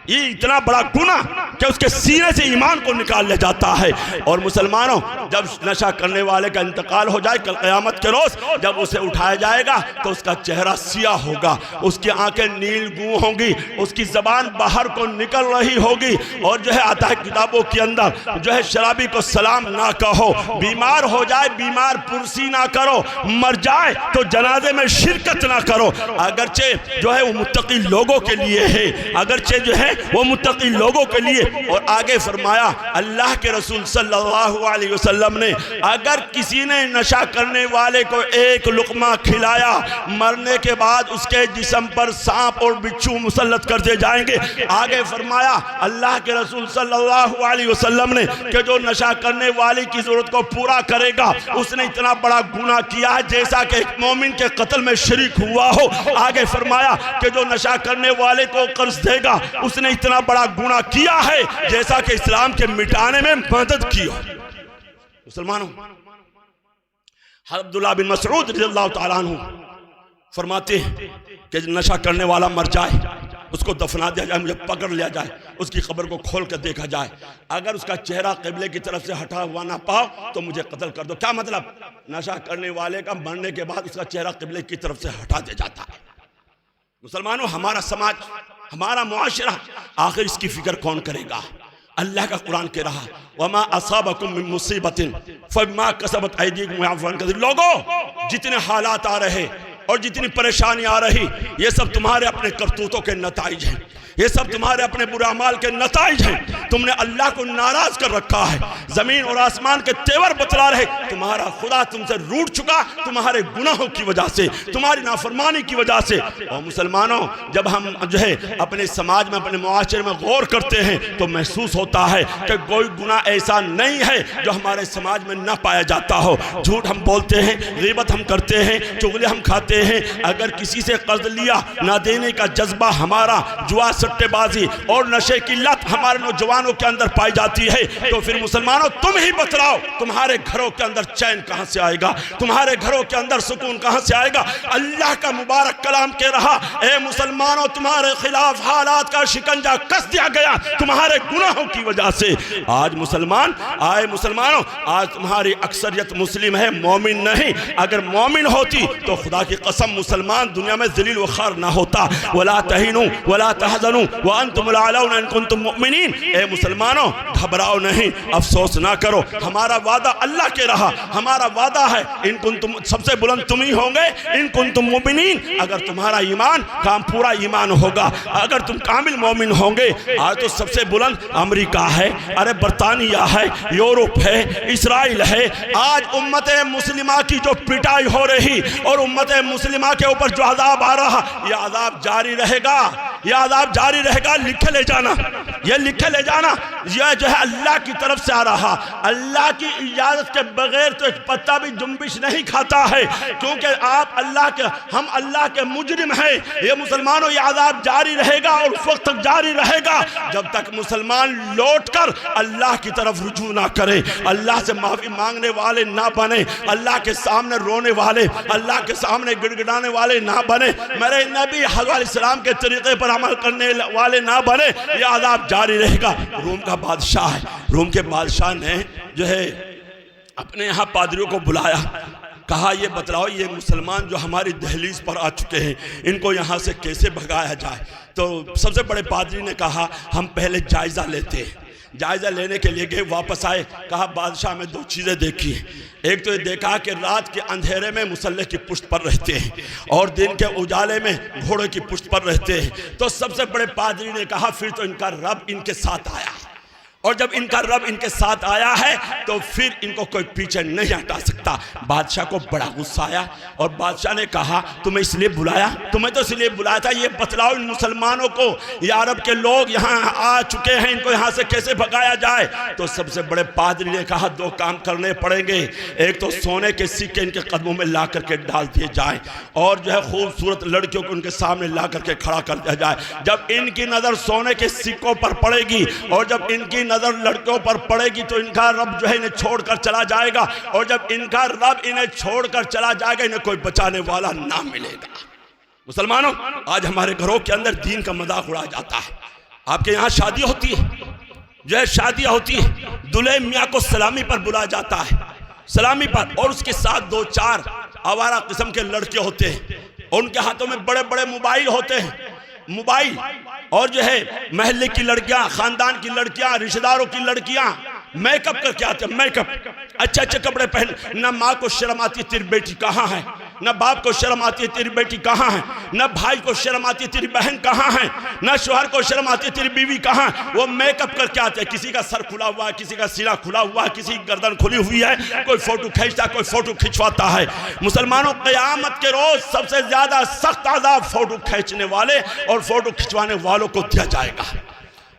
ये इतना बड़ा गुनाह कि उसके सीने से ईमान को निकाल लिया जाता है। और मुसलमानों, जब नशा करने वाले का इंतकाल हो जाए कल क़यामत के रोज़, जब उसे उठाया जाएगा तो उसका चेहरा सियाह होगा, उसकी आंखें नील गूं होंगी, उसकी ज़बान बाहर को निकल रही होगी। और जो है आता है किताबों के अंदर, जो है शराबी को सलाम ना कहो, बीमार हो जाए बीमार पुरसी ना करो, मर जाए तो जनाजे में शिरकत ना करो। अगरचे जो है वो मुत्तकी लोगों के लिए है, अगरचे जो है वो मुत्तकी लोगों के लिए। और आगे फरमाया अल्लाह के रसूल सल्लल्लाहु अलैहि वसल्लम ने, अगर किसी ने नशा करने वाले को एक लुक़मा खिलाया, मरने के बाद उसके जिस्म पर सांप और बिच्छू मुसल्लत कर दिए जाएंगे। आगे फरमाया अल्लाह के रसूल सल्लल्लाहु अलैहि वसल्लम ने कि जो नशा करने वाले की ज़रूरत को पूरा करेगा उसने इतना बड़ा गुनाह किया है जैसा कि एक मोमिन के कत्ल में शरीक हुआ हो। आगे फरमाया कि जो नशा करने वाले को कर्ज देगा उसने इतना बड़ा गुनाह किया है जैसा कि इस्लाम के मिटाने में मदद की हो। मुसलमानों, अब्दुल्लाह बिन मसऊद रज़ियल्लाहु ताला अन्हु फरमाते हैं कि नशा करने वाला मर जाए, उसको दफना दिया जाए, मुझे पकड़ लिया जाए, उसकी कब्र को खोल कर देखा जाए, अगर उसका चेहरा क़िबले की तरफ से हटा हुआ ना पाओ तो मुझे कत्ल कर दो। क्या मतलब? नशा करने वाले का मरने के बाद उसका चेहरा क़िबले की तरफ से हटा दिया जाता है। मुसलमानों, हमारा समाज, हमारा मुआशरा, आखिर इसकी फिक्र कौन करेगा? अल्लाह का कुरान कह रहा, वमा असाबकुम मिन मुसीबतिन फबिमा कसबत अयदीकुम वयअफू अन कसीर। लोगों, जितने हालात आ रहे और जितनी परेशानी आ रही, ये सब तुम्हारे अपने करतूतों के नताइज हैं, ये सब तुम्हारे अपने बुरे अमाल के नताइज हैं। तुमने अल्लाह को नाराज कर रखा है, जमीन और आसमान के तेवर बतला रहे, तुम्हारा खुदा तुमसे रूठ चुका तुम्हारे गुनाहों की वजह से, तुम्हारी नाफरमानी की वजह से। और मुसलमानों, जब हम जो है अपने समाज में, अपने मुआशरे में गौर करते हैं तो महसूस होता है कि कोई गुनाह ऐसा नहीं है जो हमारे समाज में ना पाया जाता हो। झूठ हम बोलते हैं, ग़ीबत हम करते हैं, चुगली हम खाते हैं, अगर किसी से कर्ज लिया ना देने का जज्बा हमारा, जुआ सट्टेबाजी और नशे की लत हमारे नौजवानों के अंदर पाई जाती है, तो फिर मुसलमानों तुम ही बतलाओ तुम्हारे घरों के अंदर चैन कहां से आएगा, तुम्हारे घरों के अंदर सुकून कहां से आएगा? अल्लाह का मुबारक कलाम कह रहा, ए मुसलमानों, तुम्हारे खिलाफ हालात का शिकंजा कस दिया गया तुम्हारे गुनाहों की वजह से। आज मुसलमान आए, मुसलमानों, आज तुम्हारी अक्सरियत मुस्लिम है, मोमिन नहीं। अगर मोमिन होती तो खुदा की कसम मुसलमान दुनिया में ज़लील व ख़ार ना होता। वला तहीनु वला तहज़नु व अंतुमुल अलाउना इन कुंतुम मुमिनीन। ए मुसलमानों, घबराओ नहीं, अफसोस ना करो, हमारा वादा अल्लाह के रहा, हमारा वादा है इन कुंतुम, सबसे बुलंद तुम ही होंगे, इन कुंतुम मुमिनीन, अगर तुम्हारा ईमान काम पूरा ईमान होगा, अगर तुम कामिल मोमिन होंगे। आज तो सबसे बुलंद अमेरिका है, अरे बरतानिया है, यूरोप है, इसराइल है। आज उम्मत मुस्लिमा की जो पिटाई हो रही और उम्मत मुस्लिमा के ऊपर जो अज़ाब आ रहा, यह अज़ाब जारी रहेगा, यह अज़ाब जारी रहेगा। लिखे ले जाना, यह लिखे ले जाना, यह जो है अल्लाह की तरफ से आ रहा। अल्लाह की इजाज़त के बगैर तो एक पत्ता भी जुम्बिश नहीं खाता है, क्योंकि आप अल्लाह के, हम अल्लाह के मुजरिम हैं। ये मुसलमानों, ये अज़ाब जारी रहेगा और उस वक्त तक जारी रहेगा जब तक मुसलमान लौट कर अल्लाह की तरफ रुजू ना करे, अल्लाह से माफ़ी मांगने वाले ना बने, अल्लाह के सामने रोने वाले, अल्लाह के सामने गिड़गिड़ाने वाले ना बने, मेरे नबी अलैहिस्सलाम के तरीक़े पर अमल करने वाले ना बने। ये अज़ाब जारी रहेगा। रोम का बादशाह है, रोम के बादशाह ने जो है अपने यहाँ पादरियों को बुलाया, कहा ये बतलाओ ये मुसलमान जो हमारी दहलीज पर आ चुके हैं इनको यहाँ से कैसे भगाया जाए। तो सबसे बड़े पादरी ने कहा हम पहले जायज़ा लेते हैं, जायज़ा लेने के लिए गए, वापस आए, कहा बादशाह में दो चीज़ें देखी हैं। एक तो ये देखा कि रात के अंधेरे में मुसल्ले की पुश्त पर रहते हैं और दिन के उजाले में घोड़े की पुश्त पर रहते हैं। तो सबसे बड़े पादरी ने कहा फिर तो इनका रब इनके साथ आया है, और जब इनका रब इनके साथ आया है तो फिर इनको कोई पीछे नहीं हटा सकता। बादशाह को बड़ा गुस्सा आया और बादशाह ने कहा तुम्हें इसलिए बुलाया, तुम्हें तो इसलिए बुलाया था, ये बतलाओ इन मुसलमानों को, ये अरब के लोग यहाँ आ चुके हैं, इनको यहाँ से कैसे भगाया जाए। तो सबसे बड़े पादरी ने कहा दो काम करने पड़ेंगे, एक तो सोने के सिक्के इनके कदमों में ला करके डाल दिए जाए और जो है खूबसूरत लड़कियों को उनके सामने ला करके खड़ा कर दिया जाए। जब इनकी नज़र सोने के सिक्कों पर पड़ेगी और जब इनकी नजर लड़कों पर पड़ेगी तो इनका रब जो है इन्हें छोड़कर चला जाएगा, और जब इनका रब इन्हें छोड़कर चला जाएगा इन्हें कोई बचाने वाला ना मिलेगा। मुसलमानों, आज हमारे घरों के अंदर दीन का मजाक उड़ाया जाता है। आपके यहाँ शादी होती है, जो है शादियाँ होती है, दूल्हे मियाँ को सलामी पर बुलाया जाता है, सलामी पर, और उसके साथ दो चार आवारा किस्म के लड़के होते हैं, उनके हाथों में बड़े बड़े मोबाइल होते हैं, मोबाइल, और जो है महल्ले की लड़कियां, खानदान की लड़कियां, रिश्तेदारों की लड़कियां मेकअप करके आते हैं, मेकअप, अच्छे अच्छे कपड़े पहन। न माँ को शर्म आती है तेरी बेटी कहाँ है, न बाप को शर्म आती है तेरी बेटी कहाँ है, न भाई को शर्म आती है तेरी बहन कहाँ है, न शोहर को शर्म आती है तेरी बीवी कहाँ है। वो मेकअप करके आते हैं, किसी का सर खुला हुआ है, किसी का सीना खुला हुआ है, किसी की गर्दन खुली हुई है, कोई फोटो खींचता है, कोई फोटो खिंचवाता है। मुसलमानों, क़यामत के रोज सबसे ज्यादा सख्त अज़ाब फोटो खींचने वाले और फोटो खिंचवाने वालों को दिया जाएगा।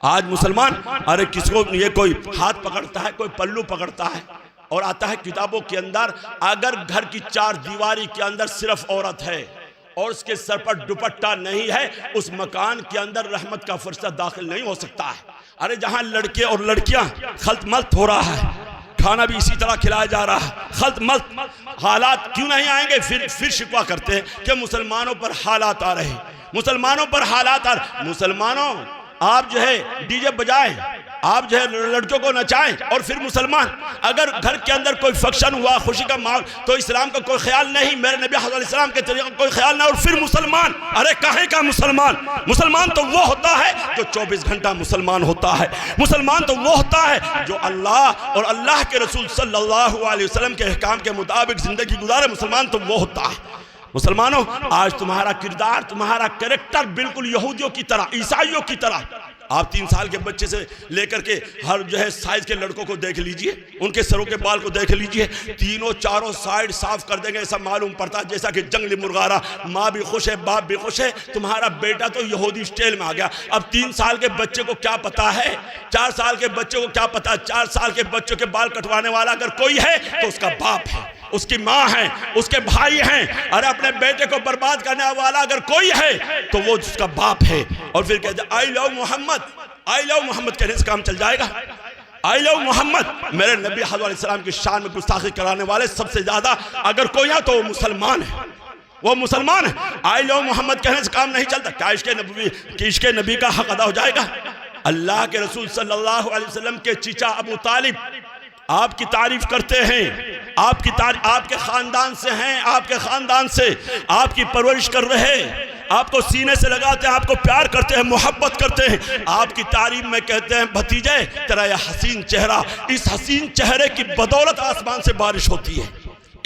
आज मुसलमान, अरे किसको ये कोई हाथ पकड़ता है, कोई पल्लू पकड़ता है, और आता है किताबों के अंदर अगर घर की चार दीवारी के अंदर सिर्फ औरत है और उसके सर पर दुपट्टा नहीं है, उस मकान के अंदर रहमत का फरिश्ता दाखिल नहीं हो सकता है। अरे जहां लड़के और लड़कियां खल्त मल्त हो रहा है, खाना भी इसी तरह खिलाया जा रहा है, खल्त मल्त, हालात क्यों नहीं आएंगे? फिर शिकवा करते हैं कि मुसलमानों पर हालात आ रहे, मुसलमानों पर हालात आ रहे। मुसलमानों, आप जो है डीजे बजाएं, आप जो है लड़कियों को नचाएं, और फिर मुसलमान अगर घर के अंदर कोई फंक्शन हुआ, खुशी का माहौल, तो इस्लाम का कोई ख्याल नहीं, मेरे नबी हज़रत इस्लाम के तरीक़े का कोई ख्याल नहीं, और फिर मुसलमान, अरे काहे का मुसलमान? मुसलमान तो वो होता है जो 24 घंटा मुसलमान होता है। मुसलमान तो वो होता है जो अल्लाह और अल्लाह के रसूल सल्लल्लाहु अलैहि वसल्लम के अहकाम के मुताबिक ज़िंदगी गुजारे। मुसलमान तो वो होता है। मुसलमानों, आज तुम्हारा किरदार, तुम्हारा कैरेक्टर बिल्कुल यहूदियों की तरह, ईसाइयों की तरह। आप 3 साल के बच्चे से लेकर के हर जो है साइज के लड़कों को देख लीजिए, उनके सरों के बाल को देख लीजिए, तीनों चारों साइड साफ कर देंगे, ऐसा मालूम पड़ता है जैसा कि जंगली मुर्गारा। माँ भी खुश है, बाप भी खुश है, तुम्हारा बेटा तो यहूदी स्टाइल में आ गया। अब 3 साल के बच्चे को क्या पता है, 4 साल के बच्चे को क्या पता? 4 साल के बच्चों के बाल कटवाने वाला अगर कोई है तो उसका बाप है, उसकी माँ है, उसके भाई हैं। अरे अपने बेटे को बर्बाद करने वाला अगर कोई है तो वो उसका बाप है। और फिर कहते I love Mohammad, I love Mohammad कहने से काम चल जाएगा? आई लव मोहम्मद, मेरे नबी हज़रत इस्लाम की शान में गुस्ताखी कराने वाले सबसे ज्यादा अगर कोई है तो वो मुसलमान है, वो मुसलमान है। आई लव मोहम्मद कहने से काम नहीं चलता। क्या इश्क़ नबी का हक अदा हो जाएगा? अल्लाह के रसूल सल्लल्लाहु अलैहि वसल्लम के चीचा अबू तालिब आपकी तारीफ करते हैं, आपकी आपके खानदान से हैं, आपके खानदान से आपकी परवरिश कर रहे हैं, आपको सीने से लगाते हैं, आपको प्यार करते हैं, मोहब्बत करते हैं, आपकी तारीफ में कहते हैं भतीजे तेरा यह हसीन चेहरा, इस हसीन चेहरे की बदौलत आसमान से बारिश होती है,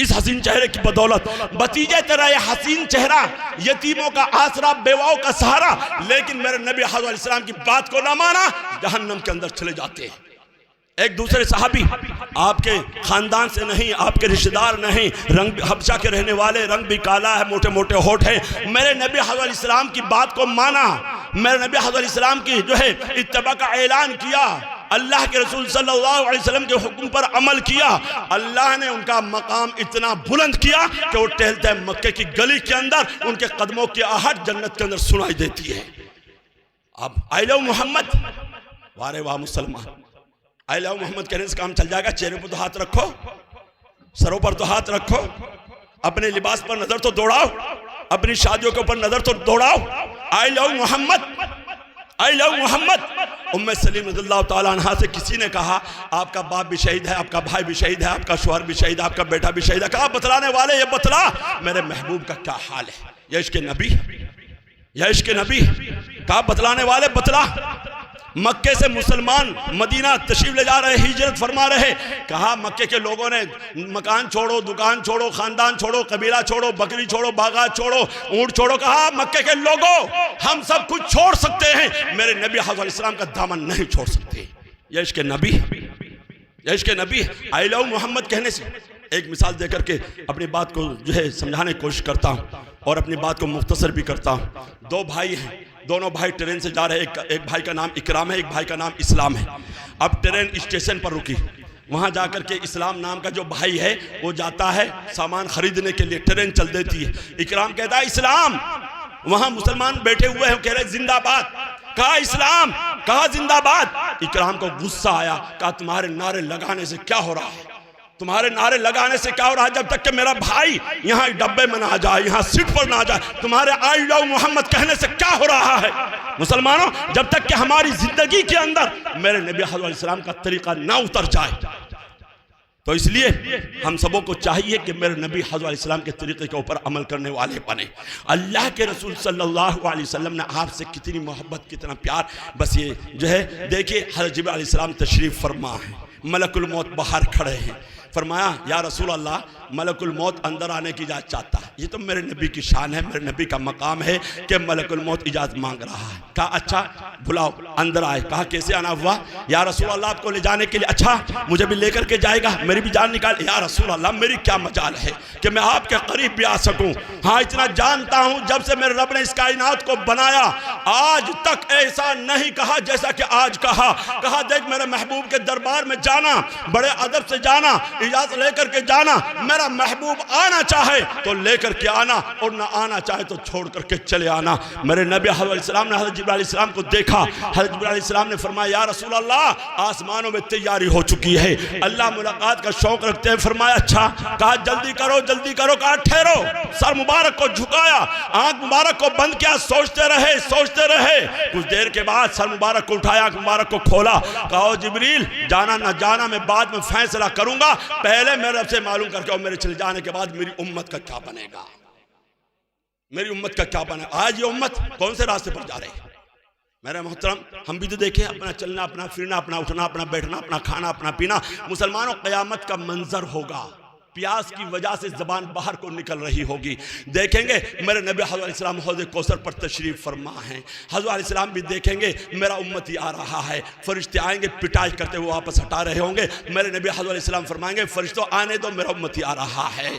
इस हसीन चेहरे की बदौलत। भतीजे तेरा यह हसीन चेहरा, यतीमों का आसरा, बेवाओं का सहारा। लेकिन मेरे नबी हज़रत इस्लाम की बात को ना माना, जहन्नम के अंदर चले जाते हैं। एक दूसरे सहाबी आपके खानदान से नहीं, आपके रिश्तेदार नहीं, रंग हबशा के रहने वाले, रंग भी काला है, मोटे मोटे होठ हैं, मेरे नबी हज़रत इस्लाम की बात को माना, मेरे नबी हज़रत इस्लाम की जो है इत्तबा का ऐलान किया, अल्लाह के रसूल सल्लल्लाहु अलैहि वसल्लम के हुक्म पर अमल किया। अल्लाह ने उनका मकाम इतना बुलंद किया कि वो टहलते मक्के की गली के अंदर उनके कदमों की आहट जन्नत के अंदर सुनाई देती है। अब आई लव मोहम्मद, वारे वाह मुसलमान, आई लव मोहम्मद कहने से काम चल जाएगा? चेहरे पर तो हाथ रखो, सरों पर तो हाथ रखो, अपने लिबास पर नजर तो दौड़ाओ, अपनी शादियों के ऊपर नजर तो दौड़ाओ। I love Mohammad, I love Muhammad. Umme Salim रज़ियल्लाहु ताला अन्हा से किसी ने कहा आपका बाप भी शहीद है, आपका भाई भी शहीद है, आपका शोहर भी शहीद है, आपका बेटा भी शहीद है। कहा बतलाने वाले ये बतला मेरे महबूब का क्या हाल है, ये इश्क़ नबी, ये इश्क़ नबी। कहा बतलाने वाले बतला, मक्के से मुसलमान मदीना तशरीफ ले जा रहे, हिजरत फरमा रहे। कहा मक्के के लोगों ने मकान छोड़ो, दुकान छोड़ो, खानदान छोड़ो, कबीला छोड़ो, बकरी छोड़ो, बागात छोड़ो, ऊंट छोड़ो। कहा मक्के के लोगों हम सब कुछ छोड़ सकते हैं, मेरे नबी हज़रत अलैहिस्सलाम का दामन नहीं छोड़ सकते। ये इश्क़ नबी, ये इश्क़ नबी। आई लव मोहम्मद कहने से एक मिसाल देकर के अपनी बात को जो है समझाने की कोशिश करता हूँ और अपनी बात को मुख्तसर भी करता हूँ। दो भाई हैं, दोनों भाई ट्रेन से जा रहे हैं। एक भाई का नाम इकराम है, एक भाई का नाम इस्लाम है। अब ट्रेन स्टेशन पर रुकी, वहाँ जाकर के इस्लाम नाम का जो भाई है वो जाता है सामान खरीदने के लिए, ट्रेन चल देती है। इकराम कहता है इस्लाम, वहाँ मुसलमान बैठे हुए हैं, कह रहे जिंदाबाद। कहा इस्लाम, कहा जिंदाबाद। इकराम को गुस्सा आया, कहा तुम्हारे नारे लगाने से क्या हो रहा है, तुम्हारे नारे लगाने से क्या हो रहा है, जब तक कि मेरा भाई यहाँ डब्बे में ना आ जाए, यहाँ सीट पर ना आ जाए, तुम्हारे आई लव मोहम्मद कहने से क्या हो रहा है। मुसलमानों, जब तक कि हमारी जिंदगी के अंदर मेरे नबी हज़रत अलैहिस्सलाम का तरीका ना उतर जाए, तो इसलिए हम सबों को चाहिए कि मेरे नबी हज़रत अलैहिस्सलाम के तरीके के ऊपर अमल करने वाले बने। अल्लाह के रसूल सल्लल्लाहु अलैहि वसल्लम ने आपसे कितनी मोहब्बत, कितना प्यार, बस ये जो है देखिए हज़रत जिब्रील अलैहिस्सलाम तशरीफ़ फरमा है, मलकुल मौत बाहर खड़े हैं। फरमाया या रसूल अल्लाह, मलकुल मौत अंदर आने की इजाज़त चाहता है। ये तो मेरे नबी की शान है, मेरे नबी का मकाम है कि मलकुल मौत इजाज़त मांग रहा है। कहा अच्छा बुलाओ, अंदर आए। कहा कैसे आना हुआ? या रसूल अल्लाह आपको ले जाने के लिए, अच्छा मुझे भी लेकर के जाएगा, मेरी भी जान निकाल। या रसूल अल्लाह मेरी क्या मजाल है कि मैं आपके करीब भी आ सकूं। हाँ इतना जानता हूं, जब से मेरे रब ने इस कायनात को बनाया आज तक ऐसा नहीं कहा जैसा कि आज कहा। कहा देख मेरे महबूब के दरबार में जाना, बड़े अदब से जाना, इजाजत लेकर के जाना, मेरा महबूब आना चाहे तो लेकर के आना और ना आना चाहे तो छोड़ करके चले आना। मेरे नबी हज़रत अलैहिस्सलाम ने हज़रत जिब्रील अलैहिस्सलाम को देखा। हज़रत जिब्रील अलैहिस्सलाम ने फरमाया या रसूल अल्लाह आसमानों में तैयारी हो चुकी है, अल्लाह मुलाकात का शौक रखते हैं। फरमाया अच्छा। कहा जल्दी करो जल्दी करो। कहा ठहरो। सर मुबारक को झुकाया, आंख मुबारक को बंद किया, सोचते रहे सोचते रहे। कुछ देर के बाद सर मुबारक को उठाया, आंख मुबारक को खोला। कहा जिब्रील जाना ना जाना मैं बाद में फैसला करूंगा, पहले मेरे रब से मालूम करके और मेरे चले जाने के बाद मेरी उम्मत का क्या बनेगा, मेरी उम्मत का क्या बनेगा। आज ये उम्मत कौन से रास्ते पर जा रही है मेरे मोहतरम? हम भी तो देखें, अपना चलना, अपना फिरना, अपना उठना, अपना बैठना, अपना खाना, अपना पीना। मुसलमानों क़यामत का मंजर होगा, प्यास की वजह से ज़बान बाहर को निकल रही होगी। देखेंगे मेरे नबी हज़रत अलैहिस्सलाम हौज़ कौसर पर तशरीफ़ फरमा हैं। हज़रत अलैहिस्सलाम भी देखेंगे मेरा उम्मती आ रहा है, फरिश्ते आएंगे पिटाई करते हुए वापस हटा रहे होंगे। मेरे नबी हज़रत अलैहिस्सलाम फरमाएंगे फरिश्तों आने दो, मेरा उम्मती आ रहा है।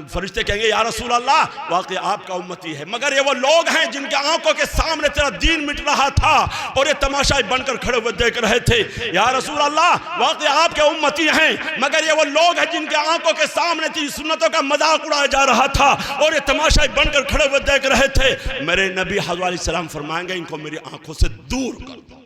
फरिश्ते कहेंगे या रसूल अल्लाह वाकई आपका उम्मती है, मगर ये वो लोग हैं जिनके आंखों के सामने तेरा दीन मिट रहा था और ये तमाशाई बनकर खड़े हुए देख रहे थे। या रसूल अल्लाह वाकई आपके उम्मती हैं, मगर ये वो लोग हैं जिनके आंखों के सामने थी सुन्नतों का मजाक उड़ाया जा रहा था और ये तमाशाई बनकर खड़े हुए देख रहे थे। मेरे नबी हज़रत अलैहिस्सलाम फरमाएंगे इनको मेरी आंखों से दूर कर दो।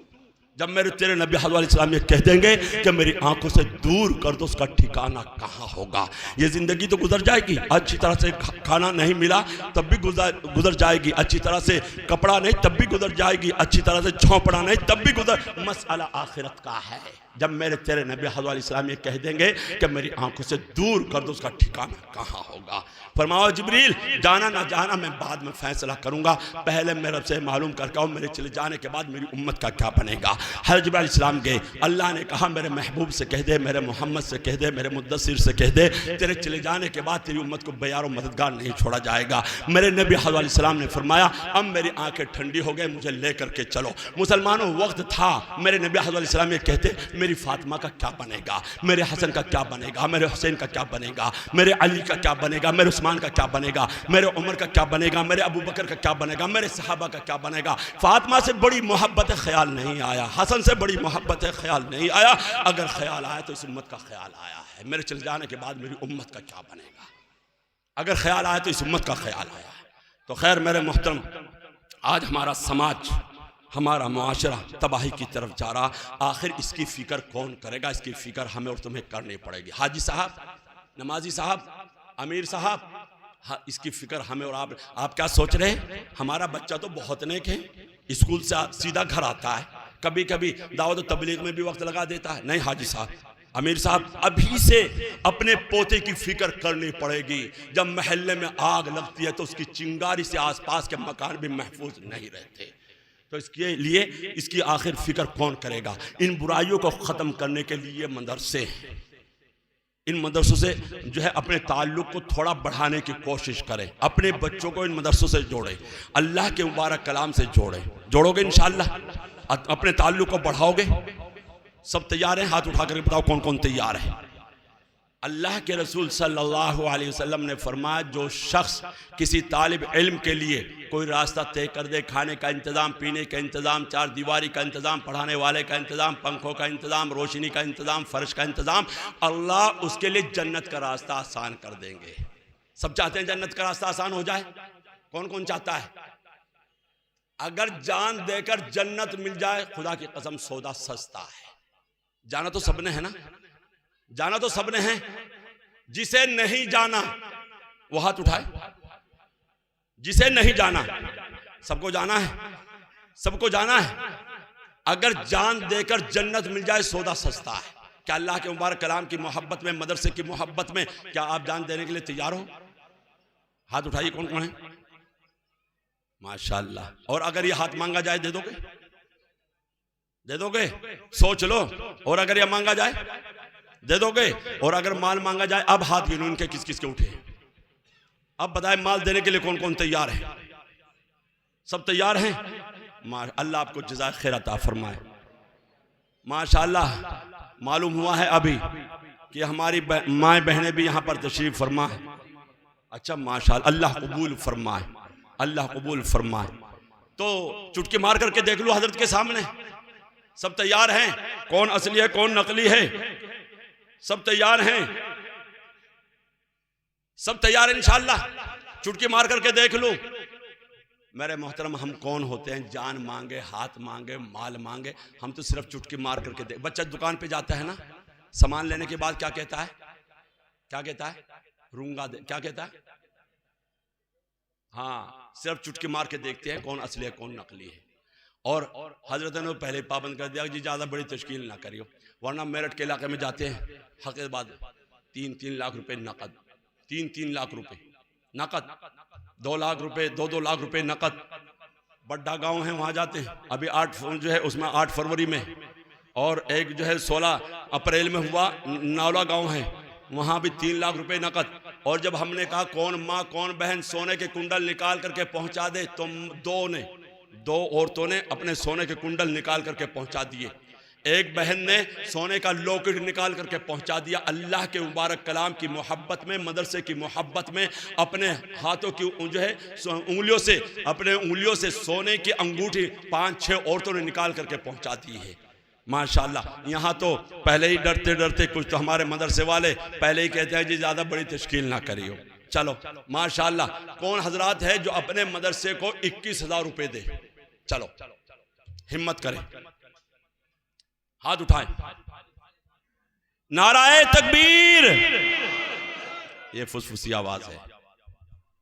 जब मेरे तेरे नबी हज़रत अलैहिस्सलाम ये कह देंगे कि मेरी आंखों से दूर कर दो, उसका ठिकाना कहाँ होगा? ये ज़िंदगी तो गुजर जाएगी, अच्छी तरह से खाना नहीं मिला तब भी गुजर जाएगी, अच्छी तरह से कपड़ा नहीं तब भी गुजर जाएगी, अच्छी तरह से झोंपड़ा नहीं तब भी गुजर। मसला आखिरत का है। जब मेरे तेरे नबी हज़रत अलैहिस्सलाम ये कह देंगे कि मेरी आंखों से दूर कर दो, उसका ठिकाना कहाँ होगा? फरमाओ जिब्रील जाना ना जाना मैं बाद में फैसला करूंगा, पहले मेरे रब से मालूम करके आओ मेरे चले जाने के बाद मेरी उम्मत का क्या बनेगा। हज़रत जिब्रील अलैहिस्सलाम गए, अल्लाह ने कहा मेरे महबूब से कह दे, मेरे मोहम्मद से कह दे, मेरे मुद्दसिर से कह दे तेरे चले जाने के बाद तेरी उम्मत को बेयार मददगार नहीं छोड़ा जाएगा। मेरे नबी हज़रत अलैहिस्सलाम ने फरमाया अब मेरी आंखें ठंडी हो गई, मुझे लेकर के चलो। मुसलमानों वक्त था मेरे नबी हज़रत अलैहिस्सलाम ये कहते मेरी फातिमा का क्या बनेगा, मेरे हसन का क्या बनेगा, मेरे हुसैन का क्या बनेगा, मेरे अली का क्या बनेगा, मेरे उस्मान का क्या बनेगा, मेरे उमर का क्या बनेगा, मेरे अबू बकर का क्या बनेगा, मेरे सहाबा का क्या बनेगा। फातिमा से बड़ी मोहब्बत ख्याल नहीं आया, हसन से बड़ी मोहब्बत ख्याल नहीं आया। अगर ख्याल आया तो इस उम्मत का ख्याल आया है, मेरे चले जाने के बाद मेरी उम्मत का क्या बनेगा। अगर ख्याल आया तो इस उम्मत का ख्याल आया है। तो खैर मेरे मोहतरम, आज हमारा समाज, हमारा मुआशरा तबाही की तरफ जा रहा, आखिर इसकी फ़िक्र कौन करेगा? इसकी फ़िक्र हमें और तुम्हें करनी पड़ेगी। हाजी साहब, नमाजी साहब, अमीर साहब, हाँ इसकी फ़िक्र हमें और आप क्या सोच रहे हैं? हमारा बच्चा तो बहुत नेक है, स्कूल से सीधा घर आता है, कभी कभी दावत और तबलीग में भी वक्त लगा देता है। नहीं हाजी साहब, अमीर साहब, अभी से अपने पोते की फ़िक्र करनी पड़ेगी। जब महल्ले में आग लगती है तो उसकी चिंगारी से आसपास के मकान भी महफूज नहीं रहते। तो इसके लिए इसकी आखिर फिक्र कौन करेगा? इन बुराइयों को ख़त्म करने के लिए मदरसे हैं। इन मदरसों से जो है अपने ताल्लुक़ को थोड़ा बढ़ाने की कोशिश करें, अपने बच्चों को इन मदरसों से जोड़ें, अल्लाह के मुबारक कलाम से जोड़ोगे इंशाअल्लाह, अपने ताल्लुक़ को बढ़ाओगे। सब तैयार हैं? हाथ उठा कर बताओ कौन कौन तैयार है। अल्लाह के रसूल सल्लल्लाहु अलैहि वसल्लम ने फरमाया, जो शख्स किसी तालिब इल्म के लिए कोई रास्ता तय कर दे, खाने का इंतज़ाम, पीने का इंतज़ाम, चार दीवारी का इंतज़ाम, पढ़ाने वाले का इंतज़ाम, पंखों का इंतज़ाम, रोशनी का इंतज़ाम, फर्श का इंतज़ाम, अल्लाह उसके लिए जन्नत का रास्ता आसान कर देंगे। सब चाहते हैं जन्नत का रास्ता आसान हो जाए? कौन कौन चाहता है? अगर जान देकर जन्नत मिल जाए, खुदा की कसम सौदा सस्ता है। जाना तो सबने है ना, जाना तो सबने है। जिसे नहीं जाना वो हाथ उठाए। जिसे नहीं जाना, सबको जाना है, सबको जाना है। अगर जान देकर जन्नत मिल जाए, सौदा सस्ता है। क्या अल्लाह के मुबारक कलाम की मोहब्बत में, मदरसे की मोहब्बत में क्या आप जान देने के लिए तैयार हो? हाथ उठाइए कौन कौन है। माशाअल्लाह। और अगर ये हाथ मांगा जाए दे दोगे? दे दोगे? सोच लो। और अगर ये मांगा जाए दे दोगे? और अगर माल मांगा जाए, अब हाथ गिनो इनके किस किस के उठे। अब बताएं माल देने के लिए कौन कौन तैयार है? सब तैयार हैं? अल्लाह आपको जज़ाए खैर अता फरमाए। माशाअल्लाह। मालूम हुआ है अभी कि हमारी माएँ बहनें भी यहाँ पर तशरीफ फरमा है। अच्छा माशाअल्लाह, अल्लाह कबूल फरमाए, अल्लाह कबूल फरमाए। तो चुटकी मार करके देख लो हजरत के सामने। सब तैयार हैं? कौन असली है कौन नकली है? सब तैयार हैं? सब तैयार हैं इंशाअल्लाह? चुटकी मार करके देख लो। मेरे मोहतरम, हम कौन होते हैं जान मांगे, हाथ मांगे, माल मांगे? हम तो सिर्फ चुटकी मार करके देख। बच्चा दुकान पे जाता है ना, सामान लेने के बाद क्या कहता है? क्या कहता है? रूंगा दे। क्या कहता है? हाँ, सिर्फ चुटकी मार के देखते हैं कौन असली है कौन नकली है। और हजरत ने पहले पाबंद कर दिया कि ज़्यादा बड़ी तश्कील ना करियो, वरना मेरठ के इलाके में जाते हैं हकीकत 3-3 लाख रुपए नकद, 3-3 लाख रुपए नकद, 2 लाख रुपए, 2-2 लाख रुपए नकद। बड्डा गांव है वहाँ जाते हैं। अभी 8 जो है उसमें 8 फरवरी में, और एक जो है 16 अप्रैल में हुआ, नौला गांव है, वहाँ भी 3 लाख रुपए नकद। और जब हमने कहा कौन माँ कौन बहन सोने के कुंडल निकाल करके पहुँचा दे, तो 2 औरतों ने अपने सोने के कुंडल निकाल करके पहुँचा दिए। एक बहन ने सोने का लॉकेट निकाल करके पहुंचा दिया। अल्लाह के मुबारक कलाम की मोहब्बत में, मदरसे की मोहब्बत में अपने हाथों की जो है उंगलियों से, अपने उंगलियों से सोने की अंगूठी 5-6 औरतों ने निकाल करके पहुंचा दी है। माशाल्लाह। यहाँ तो पहले ही डरते डरते कुछ तो हमारे मदरसे वाले पहले ही कहते हैं जी ज़्यादा बड़ी तश्कील ना करियो। चलो माशाल्लाह। कौन हजरात है जो अपने मदरसे को 21,000 रुपये दे? चलो हिम्मत करें, हाथ उठाएं। नाराए तकबीर। ये फुसफुसी आवाज है।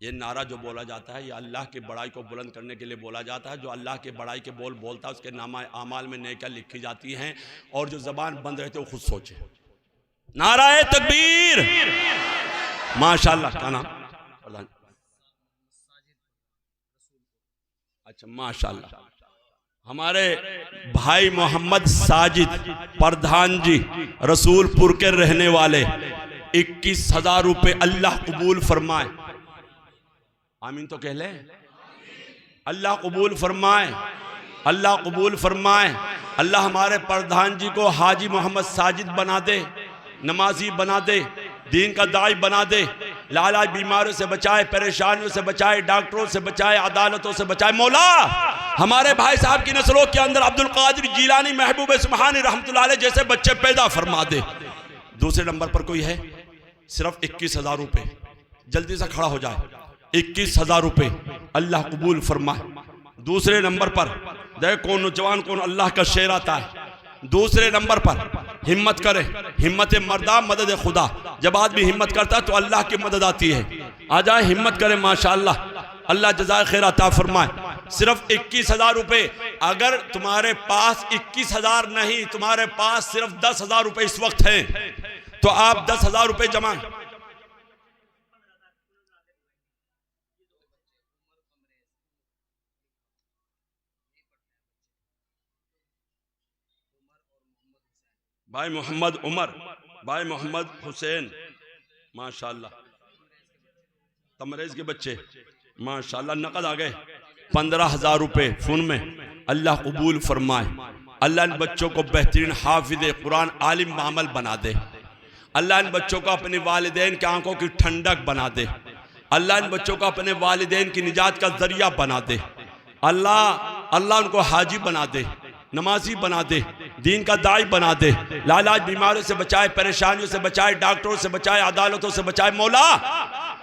ये नारा जो बोला जाता है, ये अल्लाह की बड़ाई को बुलंद करने के लिए बोला जाता है। जो अल्लाह के बड़ाई के बोल बोलता है, उसके नामा आमाल में नेकियां लिखी जाती हैं। और जो जबान बंद रहते वो खुद सोचे। नाराए तकबीर। माशाल्लाह। का नाम? अच्छा माशाल्लाह। हमारे भाई मोहम्मद साजिद प्रधान जी रसूलपुर के रहने वाले, 21,000 रुपये अल्लाह कबूल फरमाए। आमीन तो कह ले। अल्लाह कबूल फरमाए, अल्लाह कबूल फरमाए। अल्लाह हमारे प्रधान जी को हाजी मोहम्मद साजिद बना दे, नमाजी बना दे, दीन का दाई बना दे, लाला बीमारों से बचाए, परेशानियों से बचाए, डॉक्टरों से बचाए, अदालतों से बचाए। मौला हमारे भाई साहब की नस्लों के अंदर अब्दुल कादिर जीलानी, महबूब सुब्हानी रहमतुल्लाह अलैह जैसे बच्चे पैदा फरमा दे। दूसरे नंबर पर कोई है? सिर्फ 21,000 रुपये। जल्दी से खड़ा हो जाए। 21,000 रुपये अल्लाह कबूल फरमाए। दूसरे नंबर पर देखो कौन नौजवान, कौन अल्लाह का शेर आता है। दूसरे नंबर पर हिम्मत करे, हिम्मत मर्दा मदद खुदा। जब आदमी हिम्मत करता है तो अल्लाह की मदद आती है। आ जाए, हिम्मत करे। माशाअल्लाह। अल्लाह जज़ाए खैर अता फरमाए। सिर्फ 21,000 रुपये। अगर तुम्हारे पास 21,000 नहीं, तुम्हारे पास सिर्फ 10,000 रुपये इस वक्त हैं, तो आप 10,000 रुपये जमा। भाई मोहम्मद उमर, भाई मोहम्मद हुसैन, माशाल्लाह। तमरेज के बच्चे माशाल्लाह नकद आ गए 15,000 रुपये फ़ोन में। अल्लाह कबूल फरमाए। अल्लाह इन बच्चों को बेहतरीन हाफिज़ कुरान आलिम बामल बना दे। अल्लाह इन बच्चों को अपने वालिदैन की आंखों की ठंडक बना दे। अल्लाह इन बच्चों को अपने वालिदैन की निजात का जरिया बना दे। अल्लाह उनको हाजी बना दे, नमाजी बना दे, दीन का दाई बना दे, लालाज बीमारियों से बचाए, परेशानियों से बचाए, डॉक्टरों से बचाए, अदालतों से बचाए। मौला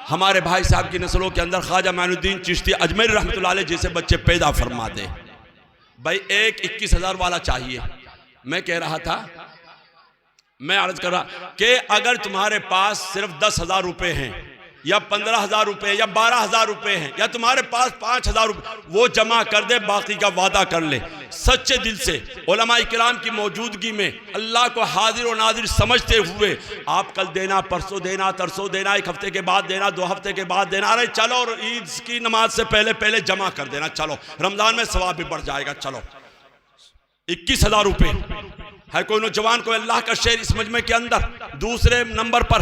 हमारे भाई साहब की नस्लों के अंदर ख्वाजा माइनुद्दीन चिश्ती अजमेरी रहमतुल्लाह अलैह जैसे बच्चे पैदा फरमा दे। भाई एक 21,000 वाला चाहिए। मैं कह रहा था, मैं अर्ज कर रहा कि अगर तुम्हारे पास सिर्फ 10,000 रुपये हैं या 15,000 रुपये या 12,000 रुपये हैं या तुम्हारे पास 5,000 रुपये, वो जमा कर दे, बाकी का वादा कर ले सच्चे दिल से उलमा इकराम की मौजूदगी में, अल्लाह को हाजिर और नाजिर समझते हुए। आप कल देना, परसों देना, तरसों देना, 1 हफ्ते के बाद देना, 2 हफ्ते के बाद देना, अरे चलो और ईद की नमाज से पहले पहले जमा कर देना। चलो रमजान में सवाब भी बढ़ जाएगा। चलो 21,000 रुपये है। कोई नौजवान को अल्लाह का शेर इस मजमे के अंदर दूसरे नंबर पर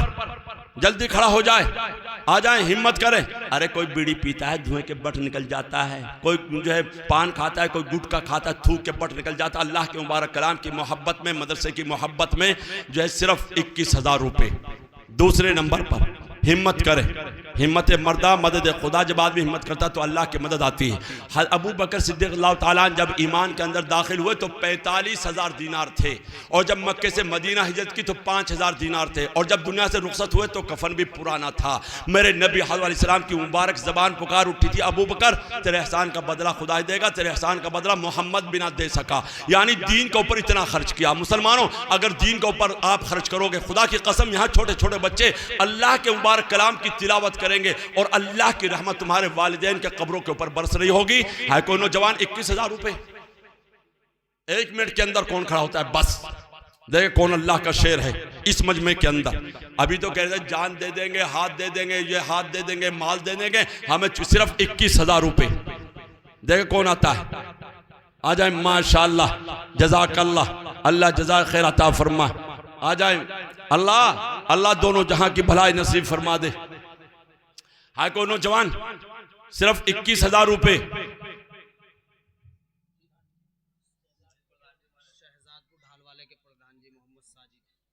जल्दी खड़ा हो जाए, आ जाए, हिम्मत करें। अरे कोई बीड़ी पीता है, धुएं के बट निकल जाता है, कोई जो है पान खाता है, कोई गुटखा खाता है, थूक के बट निकल जाता है। अल्लाह के मुबारक कलाम की मोहब्बत में, मदरसे की मोहब्बत में जो है सिर्फ 21,000 रुपये दूसरे नंबर पर। हिम्मत करे, हिम्मत मर्दा मदद खुदा। जब आदमी हिम्मत करता तो अल्लाह की मदद आती है। अबू बकर सिद्दीक़ अल्लाह ताला जब ईमान के अंदर दाखिल हुए तो 45,000 दीनार थे, और जब मक्के से मदीना हिजरत की तो 5,000 दीनार थे, और जब दुनिया से रुखसत हुए तो कफन भी पुराना था। मेरे नबी हज़रत अलैहिस्सलाम की मुबारक ज़बान पुकार उठी थी, अबू बकर तेरे एहसान का बदला खुदा देगा, तेरे एहसान का बदला मोहम्मद बिना दे सका। यानी दीन के ऊपर इतना खर्च किया। मुसलमानों, अगर दीन के ऊपर आप खर्च करोगे, खुदा की कसम यहाँ छोटे छोटे बच्चे अल्लाह के मुबारक कलाम की तिलावत करेंगे और अल्लाह की रहमत तुम्हारे वालिदैन के कब्रों के ऊपर बरस रही होगी। है कोई नौजवान 21,000 रुपये 1 मिनट के अंदर कौन खड़ा होता है? बस देखे कौन अल्लाह का शेर है इस मजमे के अंदर। अभी तो कह रहे जान दे देंगे, हाथ दे देंगे, ये हाथ दे देंगे, माल दे देंगे, हमें सिर्फ 21,000 रुपये। देखे कौन आता है? आ जाए माशाअल्लाह, जज़ाकल्लाह, अल्लाह जज़ा खैर अता फरमा। आ जाए, अल्लाह दोनों जहां की भलाई नसीब फरमा दे। हाय कोई नौजवान सिर्फ 21,000 रुपये।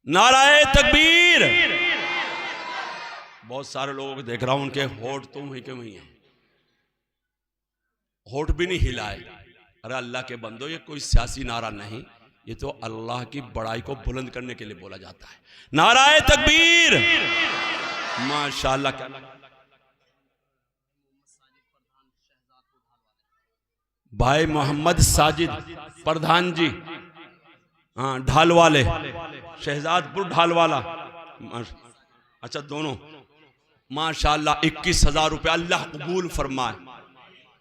नाराए तकबीर। बहुत सारे लोगों को देख रहा हूं, उनके होठ तो वहीं के वहीं हैं, होठ भी नहीं हिलाए। अरे अल्लाह के बंदो, ये कोई सियासी नारा नहीं, ये तो अल्लाह की बड़ाई को बुलंद करने के लिए बोला जाता है। नाराए तकबीर। माशाअल्लाह। भाई मोहम्मद साजिद प्रधान जी, हाँ ढाल वाले, शहजादपुर ढाल वाला, अच्छा दोनों माशाअल्लाह 21,000 रुपये। अल्लाह कबूल फरमाए,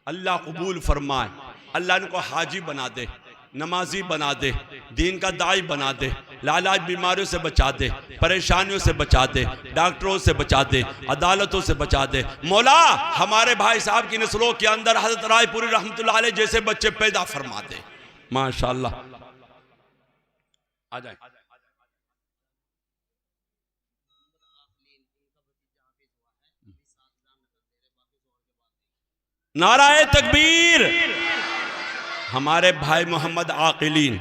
अल्लाह कबूल फरमाए। अल्लाह इनको हाजी बना दे, नमाजी बना दे, दीन का दाई बना दे, लालाज बीमारियों से बचा दे, परेशानियों से बचा दे, डॉक्टरों से बचा दे, अदालतों से बचा दे। मौला हमारे भाई साहब की नस्लों के अंदर हजरत रायपुरी रहमतुल्लाह अलैह जैसे बच्चे पैदा फरमा दे। माशाअल्लाह। आ जाए। नाराए तकबीर। हमारे भाई मोहम्मद आकिलीन,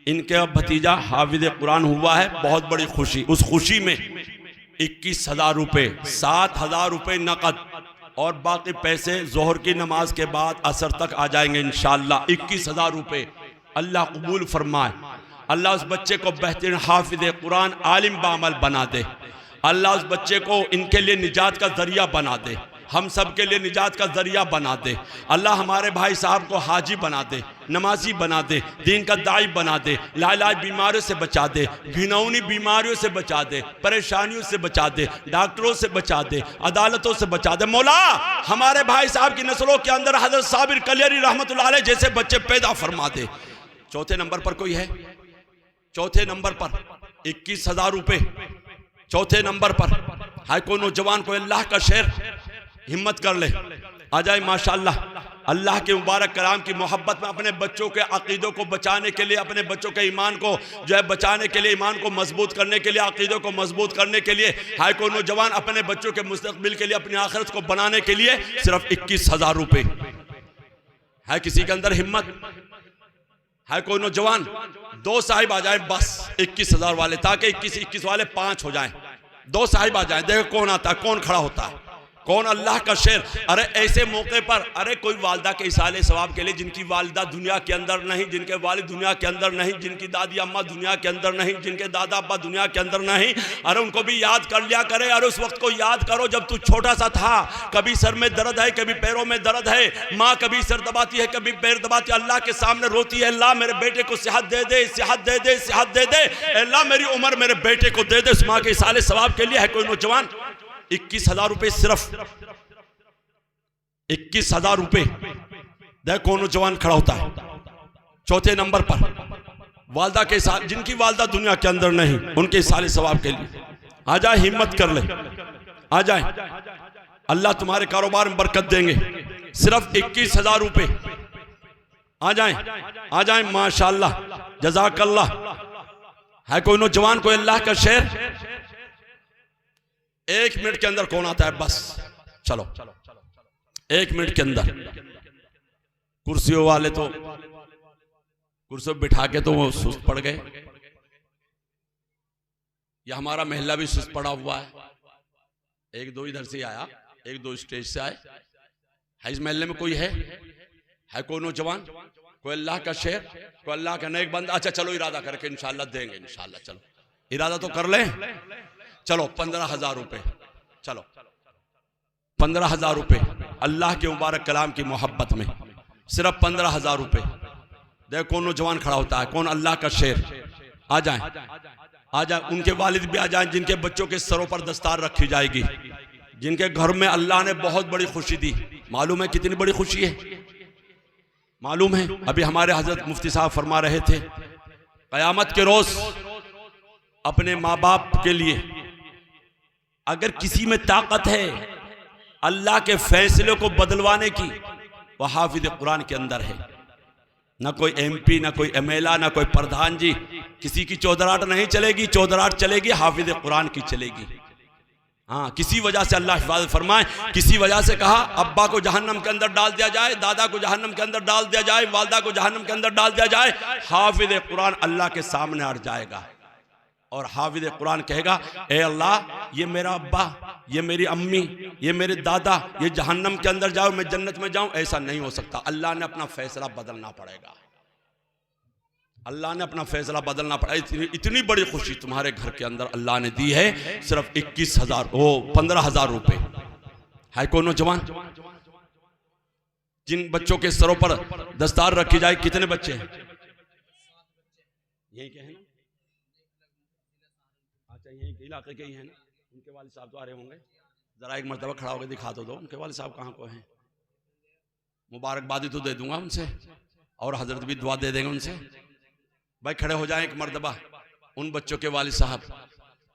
इनके भतीजा हाफिज कुरान हुआ है, बहुत बड़ी खुशी। उस खुशी में 21,000 रुपये, 7,000 रुपये नकद और बाकी पैसे जोहर की नमाज के बाद असर तक आ जाएंगे इंशाअल्लाह। 21,000 रुपये अल्लाह कबूल फरमाए। अल्लाह उस बच्चे को बेहतरीन हाफिज कुरान आलिम बामल बना दे। अल्लाह उस बच्चे को इनके लिए निजात का जरिया बना दे, हम सब के लिए निजात का जरिया बना दे। अल्लाह हमारे भाई साहब को हाजी बना दे, नमाजी बना दे, दीन का दाई बना दे, लाइलाज बीमारियों से बचा दे, घिनौनी बीमारियों से बचा दे, परेशानियों से बचा दे, डॉक्टरों से बचा दे, अदालतों से बचा दे। मौला हमारे भाई साहब की नस्लों के अंदर हजरत साबिर कलियरी रहमतुल्लाह अलैह जैसे बच्चे पैदा फरमा दे। चौथे नंबर पर कोई है? चौथे नंबर पर 21,000 रुपये चौथे नंबर पर। हाय कोई नौजवान को अल्लाह का शेर हिम्मत कर ले, आ जाए माशाअल्लाह। अल्लाह के मुबारक कलाम की मोहब्बत में अपने बच्चों के अकीदों को बचाने के लिए, अपने बच्चों के ईमान को जो है बचाने के लिए, ईमान को मजबूत करने के लिए, अकीदों को मजबूत करने के लिए, हाय कोई नौजवान अपने बच्चों के मुस्तकबिल के लिए, अपनी आखिरत को बनाने के लिए सिर्फ 21,000 रुपये है। किसी के अंदर हिम्मत है? कोई नौजवान, 2 साहिब आ जाए बस 21,000 वाले, ताकि 21 वाले 5 हो जाएं। 2 साहिब आ जाए, देखो कौन आता है, कौन खड़ा होता है, कौन अल्लाह का शेर। अरे ऐसे मौके पर, अरे कोई वालदा के इसाले सवाब के लिए, जिनकी वालदा दुनिया के अंदर नहीं, जिनके वालिद दुनिया के अंदर नहीं, जिनकी दादी अम्मा दुनिया के अंदर नहीं, जिनके दादा अब्बा दुनिया के अंदर नहीं, अरे उनको भी याद कर लिया करे। अरे उस वक्त को याद करो जब तू छोटा सा था, कभी सर में दर्द है, कभी पैरों में दर्द है, माँ कभी सर दबाती है, कभी पैर दबाती है, अल्लाह के सामने रोती है, अल्लाह मेरे बेटे को सेहत दे दे, सेहत दे दे, सेहत दे दे, अल्लाह मेरी उम्र मेरे बेटे को दे दे। उस माँ के इसाले सवाब के लिए है कोई नौजवान 21,000 रुपये, सिर्फ 21,000 रुपये। देखो नौजवान खड़ा होता है। चौथे नंबर पर वालदा के साथ, जिनकी वालदा दुनिया के अंदर नहीं, उनके साले सवाब के लिए आ जाए, हिम्मत कर ले, आ जाए, अल्लाह तुम्हारे कारोबार में बरकत देंगे। सिर्फ 21,000 रुपये, आ जाए, आ जाए, माशाअल्लाह, जज़ाकल्लाह। है कोई नौजवान, कोई अल्लाह का शेर? 1 मिनट के अंदर कौन आता है? बस चलो 1 मिनट के अंदर। कुर्सियों वाले तो कुर्सी बिठा के तो वो सुस्त पड़ गए। ये हमारा महल्ला भी सुस्त पड़ा हुआ है। 1-2 इधर से आया, 1-2 स्टेज से आए। है इस महल्ले में कोई है कोई नौजवान, कोई अल्लाह का शेर, कोई अल्लाह का नेक बंदा? अच्छा चलो इरादा करके इंशाल्लाह देंगे, इंशाल्लाह। चलो इरादा तो कर ले। चलो 15,000 रुपये, चलो 15,000 रुपये अल्लाह के मुबारक कलाम की मोहब्बत में, सिर्फ 15,000 रुपये। देखो कौन नौजवान खड़ा होता है, कौन अल्लाह का शेर। आ जाए, आ जाए, उनके वालिद भी आ जाए, जिनके बच्चों के सरों पर दस्तार रखी जाएगी, जिनके घर में अल्लाह ने बहुत बड़ी खुशी दी। मालूम है कितनी बड़ी खुशी है? मालूम है? अभी हमारे हजरत मुफ्ती साहब फरमा रहे थे, कयामत के रोज अपने माँ बाप के लिए अगर किसी में ताकत है अल्लाह के फैसले को बदलवाने की, वह हाफिज कुरान के अंदर है। ना कोई MP, ना कोई MLA, ना कोई प्रधान जी, किसी की चौधराट नहीं चलेगी। चौधराट चलेगी हाफिज कुरान की चलेगी। हाँ, किसी वजह से अल्लाह हिफाजत फरमाए, किसी वजह से कहा अब्बा को जहन्नम के अंदर डाल दिया जाए, दादा को जहन्नम के अंदर डाल दिया जाए, वालदा को जहन्नम के अंदर डाल दिया जाए, हाफिज कुरान अल्लाह के सामने अड़ जाएगा और हाफिज कुरान कहेगा, ए अल्लाह, ये मेरा अब्बा, ये मेरी अम्मी, ये मेरे दादा, ये जहन्नम के अंदर जाओ, मैं जन्नत में जाऊं। ऐसा नहीं हो सकता। अल्लाह ने अपना फैसला बदलना पड़ेगा। अल्लाह ने अपना फैसला बदलना पड़ा। इतनी बड़ी खुशी तुम्हारे घर के अंदर अल्लाह ने दी है। सिर्फ 15,000 रुपये। है कोई नौजवान, जिन बच्चों के सरों पर दस्तार रखी जाए? कितने बच्चे हैं? यही के हैं ना? अच्छा, यही के इलाके के ही हैं ना? उनके वालिद साहब तो आ रहे होंगे, जरा एक मरतबा खड़ा होकर दिखा दो। उनके वालिद साहब कहाँ को हैं? मुबारकबादी तो दे दूंगा उनसे, और हजरत भी दुआ दे देंगे उनसे। भाई खड़े हो जाएं एक मरतबा, उन बच्चों के वालिद साहब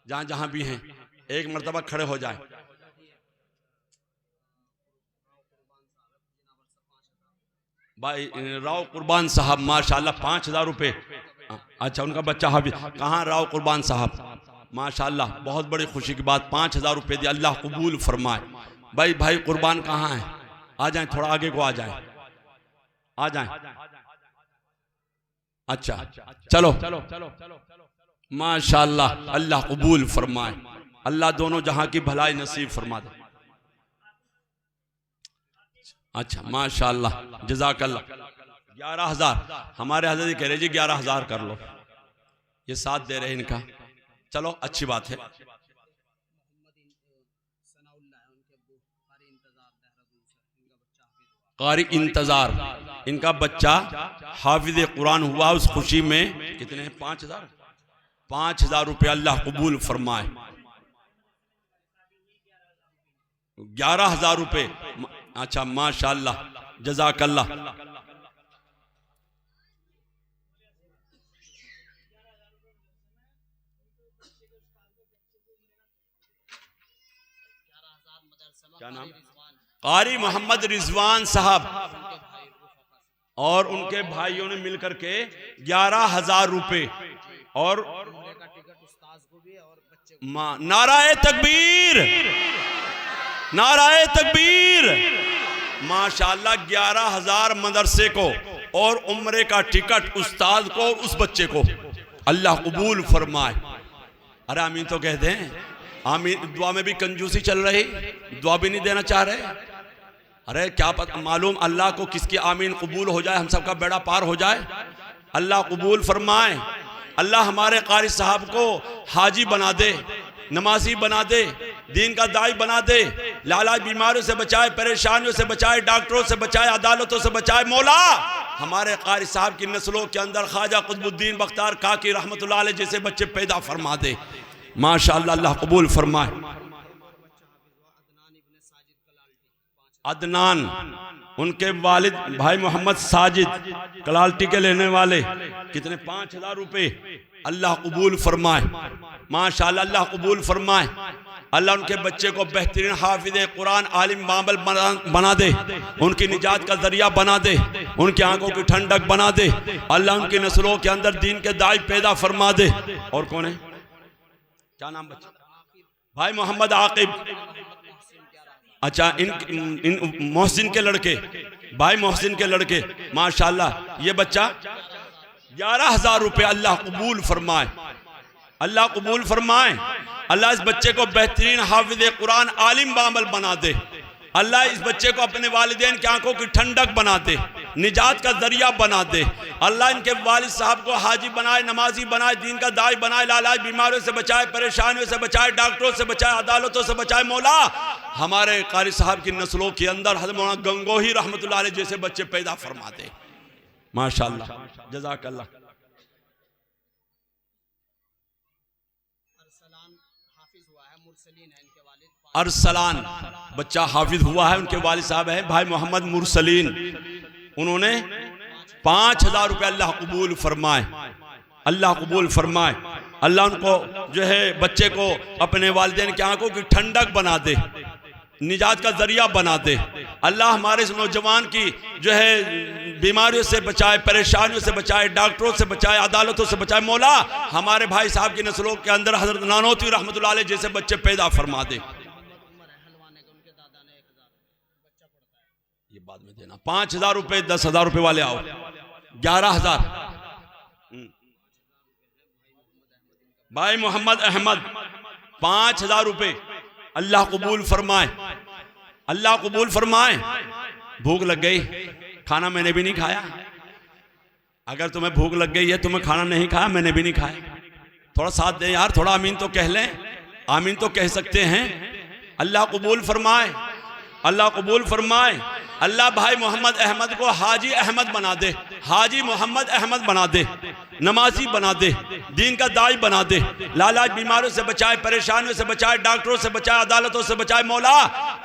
जहां जहां भी हैं, एक मरतबा खड़े हो जाएं। भाई राव कुर्बान साहब, माशाल्लाह 5,000 रुपये। अच्छा, उनका बच्चा हाफिज कहाँ? राव कुर्बान साहब, माशाल्लाह, बहुत बड़ी खुशी की बात, 5,000 रुपये दिए, अल्लाह कबूल फरमाए। भाई कुर्बान कहाँ है? आ जाएं, थोड़ा आगे को आ जाएं, आ जाएं। अच्छा चलो, माशाल्लाह, अल्लाह कबूल फरमाए, अल्लाह दोनों जहां की भलाई नसीब फरमा दे। अच्छा माशाल्लाह, जज़ाकल्लाह। 11,000 हमारे हज़रत कह रहे जी 11,000 कर लो, ये साथ दे रहे इनका। चलो अच्छी बात है। कारी इंतजार, इनका बच्चा हाफिज कुरान हुआ। उस खुशी में कितने हैं? 5,000 रुपये अल्लाह कबूल फरमाए। 11,000 रुपये। अच्छा माशाल्लाह, जज़ाकल्लाह। क्या नाम? कारी मोहम्मद रिजवान साहब, और उनके भाइयों ने मिलकर के 11,000 रुपए और नाराए तकबीर, नाराए तकबीर। माशाल्लाह 11,000 मदरसे को और उम्रे का टिकट उस्ताद को और उस बच्चे को अल्लाह कबूल फरमाए। अरे आमीन तो कहते हैं, आमीन। दुआ में भी कंजूसी चल रही, दुआ भी नहीं देना चाह रहे। अरे क्या पता मालूम अल्लाह को किसकी आमीन कबूल हो जाए, हम सबका बेड़ा पार हो जाए। अल्लाह कबूल फरमाए। अल्लाह हमारे कारी साहब को हाजी बना दे, नमाजी बना दे, दीन का दाई बना दे, लालाज बीमारियों से बचाए, परेशानियों से बचाए, डॉक्टरों से बचाए, अदालतों से बचाए। मौला हमारे कारी साहब की नस्लों के अंदर ख्वाजा कुतुबुद्दीन बख्तियार काकी रहमतुल्लाह अलैह जैसे बच्चे पैदा फरमा दे। माशाअल्लाह, अल्लाह कबूल फरमाए। अदनान, उनके वालिद भाई मोहम्मद साजिद कलाल्टी के लेने वाले, कितने 5,000 रुपए। अल्लाह कबूल फरमाए। माशाअल्लाह, अल्लाह कबूल फरमाए। अल्लाह उनके बच्चे को बेहतरीन हाफिज़ कुरान आलिम मामल बना दे, उनकी निजात का जरिया बना दे, उनकी आंखों की ठंडक बना दे। अल्लाह उनकी नस्लों के अंदर दीन के दाई पैदा फरमा दे। और कौन है, क्या नाम बच्चा? भाई मोहम्मद आकिब। अच्छा, इन मोहसिन के लड़के, भाई मोहसिन के लड़के। माशाअल्लाह ये बच्चा 11,000 रुपए। अल्लाह कबूल फरमाए, अल्लाह कबूल फरमाए। अल्लाह इस बच्चे को बेहतरीन हाफिज़ कुरान आलिम बामल बना दे। अल्लाह इस बच्चे को अपने वालिदैन की आंखों की ठंडक बना दे, निजात का जरिया बना दे। अल्लाह इनके वालिद साहब को हाजी बनाए, नमाजी बनाए, दीन का दाई बनाए, लालाज बीमारियों से बचाए, परेशानियों से बचाए, डॉक्टरों से बचाए, अदालतों से बचाए। मौला हमारे कारी साहब की नस्लों के अंदर हज़रत मौलाना गंगोही रहमतुल्लाह अलैह जैसे बच्चे पैदा फरमा दे। माशाअल्लाह, जज़ाकल्लाह। अरसलान बच्चा हाफिज हुआ है, उनके वालिद साहब हैं भाई मोहम्मद मुरसलीन। उन्होंने 5,000 रुपये। अल्लाह कबूल फरमाए, अल्लाह कबूल फरमाए। अल्लाह उनको जो है बच्चे को अपने वालिदैन की आंखों की ठंडक बना दे, निजात का जरिया बना दे। अल्लाह हमारे इस नौजवान की जो है बीमारियों से बचाए, परेशानियों से बचाए, डॉक्टरों से बचाए, अदालतों से बचाए। मौला हमारे भाई साहब की नस्लों के अंदर हजरत नानोती रहमतुल्लाह अलैह जैसे बच्चे पैदा फरमा दे। ये बाद में देना। 5,000 रुपए, 10,000 रुपए वाले आओ। 11,000 भाई मोहम्मद अहमद 5,000 रुपए। अल्लाह कबूल फरमाए, अल्लाह कबूल फरमाए। भूख लग गई, खाना मैंने भी नहीं खाया। अगर तुम्हें भूख लग गई है, तुम्हें खाना नहीं खाया, मैंने भी नहीं खाया, थोड़ा साथ दें यार, थोड़ा आमीन तो कह लें। आमीन तो कह सकते हैं। अल्लाह कबूल फरमाए, अल्लाह कबूल फरमाए। अल्लाह भाई मोहम्मद अहमद को हाजी अहमद बना दे, हाजी मोहम्मद अहमद बना दे, नमाजी बना दे, दीन का दाई बना दे, लालाज बीमारियों से बचाए, परेशानियों से बचाए, डॉक्टरों से बचाए, अदालतों से बचाए। मौला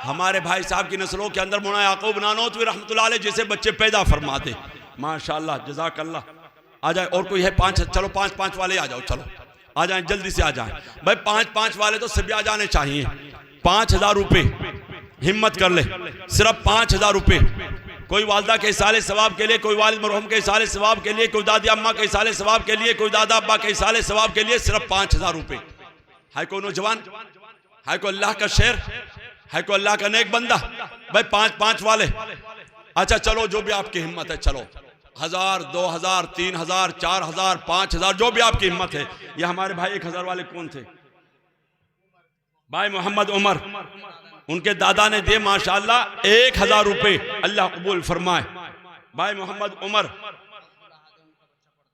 हमारे भाई साहब की नस्लों के अंदर मौलाना याकूब नानोतवी रहमतुल्लाह अलैह जैसे बच्चे पैदा फरमा दे। माशाअल्लाह, जज़ाकल्लाह। आ जाए और कोई है? 5, चलो 5 वाले आ जाओ, चलो आ जाए, जल्दी से आ जाए भाई। 5 वाले तो सभी आ जाने चाहिए। 5,000 रुपये, हिम्मत कर ले, सिर्फ 5,000 रुपये। कोई वालदा के इसाले सवाब के लिए, कोई वालिद मरहूम के इसाले सवाब के लिए, कोई दादी अम्मा के इसाले सवाब के लिए, कोई दादा अब्बा के इसाले सवाब के लिए सिर्फ 5,000 रुपये। है कोई नौजवान, है कोई अल्लाह का शेर, है कोई अल्लाह का नेक बंदा भाई? 5 वाले। अच्छा चलो, जो भी आपकी हिम्मत है, चलो 1,000, 2,000, 3,000, 4,000, 5,000, जो भी आपकी हिम्मत है। ये हमारे भाई 1,000 वाले कौन थे? भाई मोहम्मद उमर, उनके दादा ने दिए माशाअल्लाह 1,000 रुपये। अल्लाह कबूल फरमाए। भाई मोहम्मद उमर,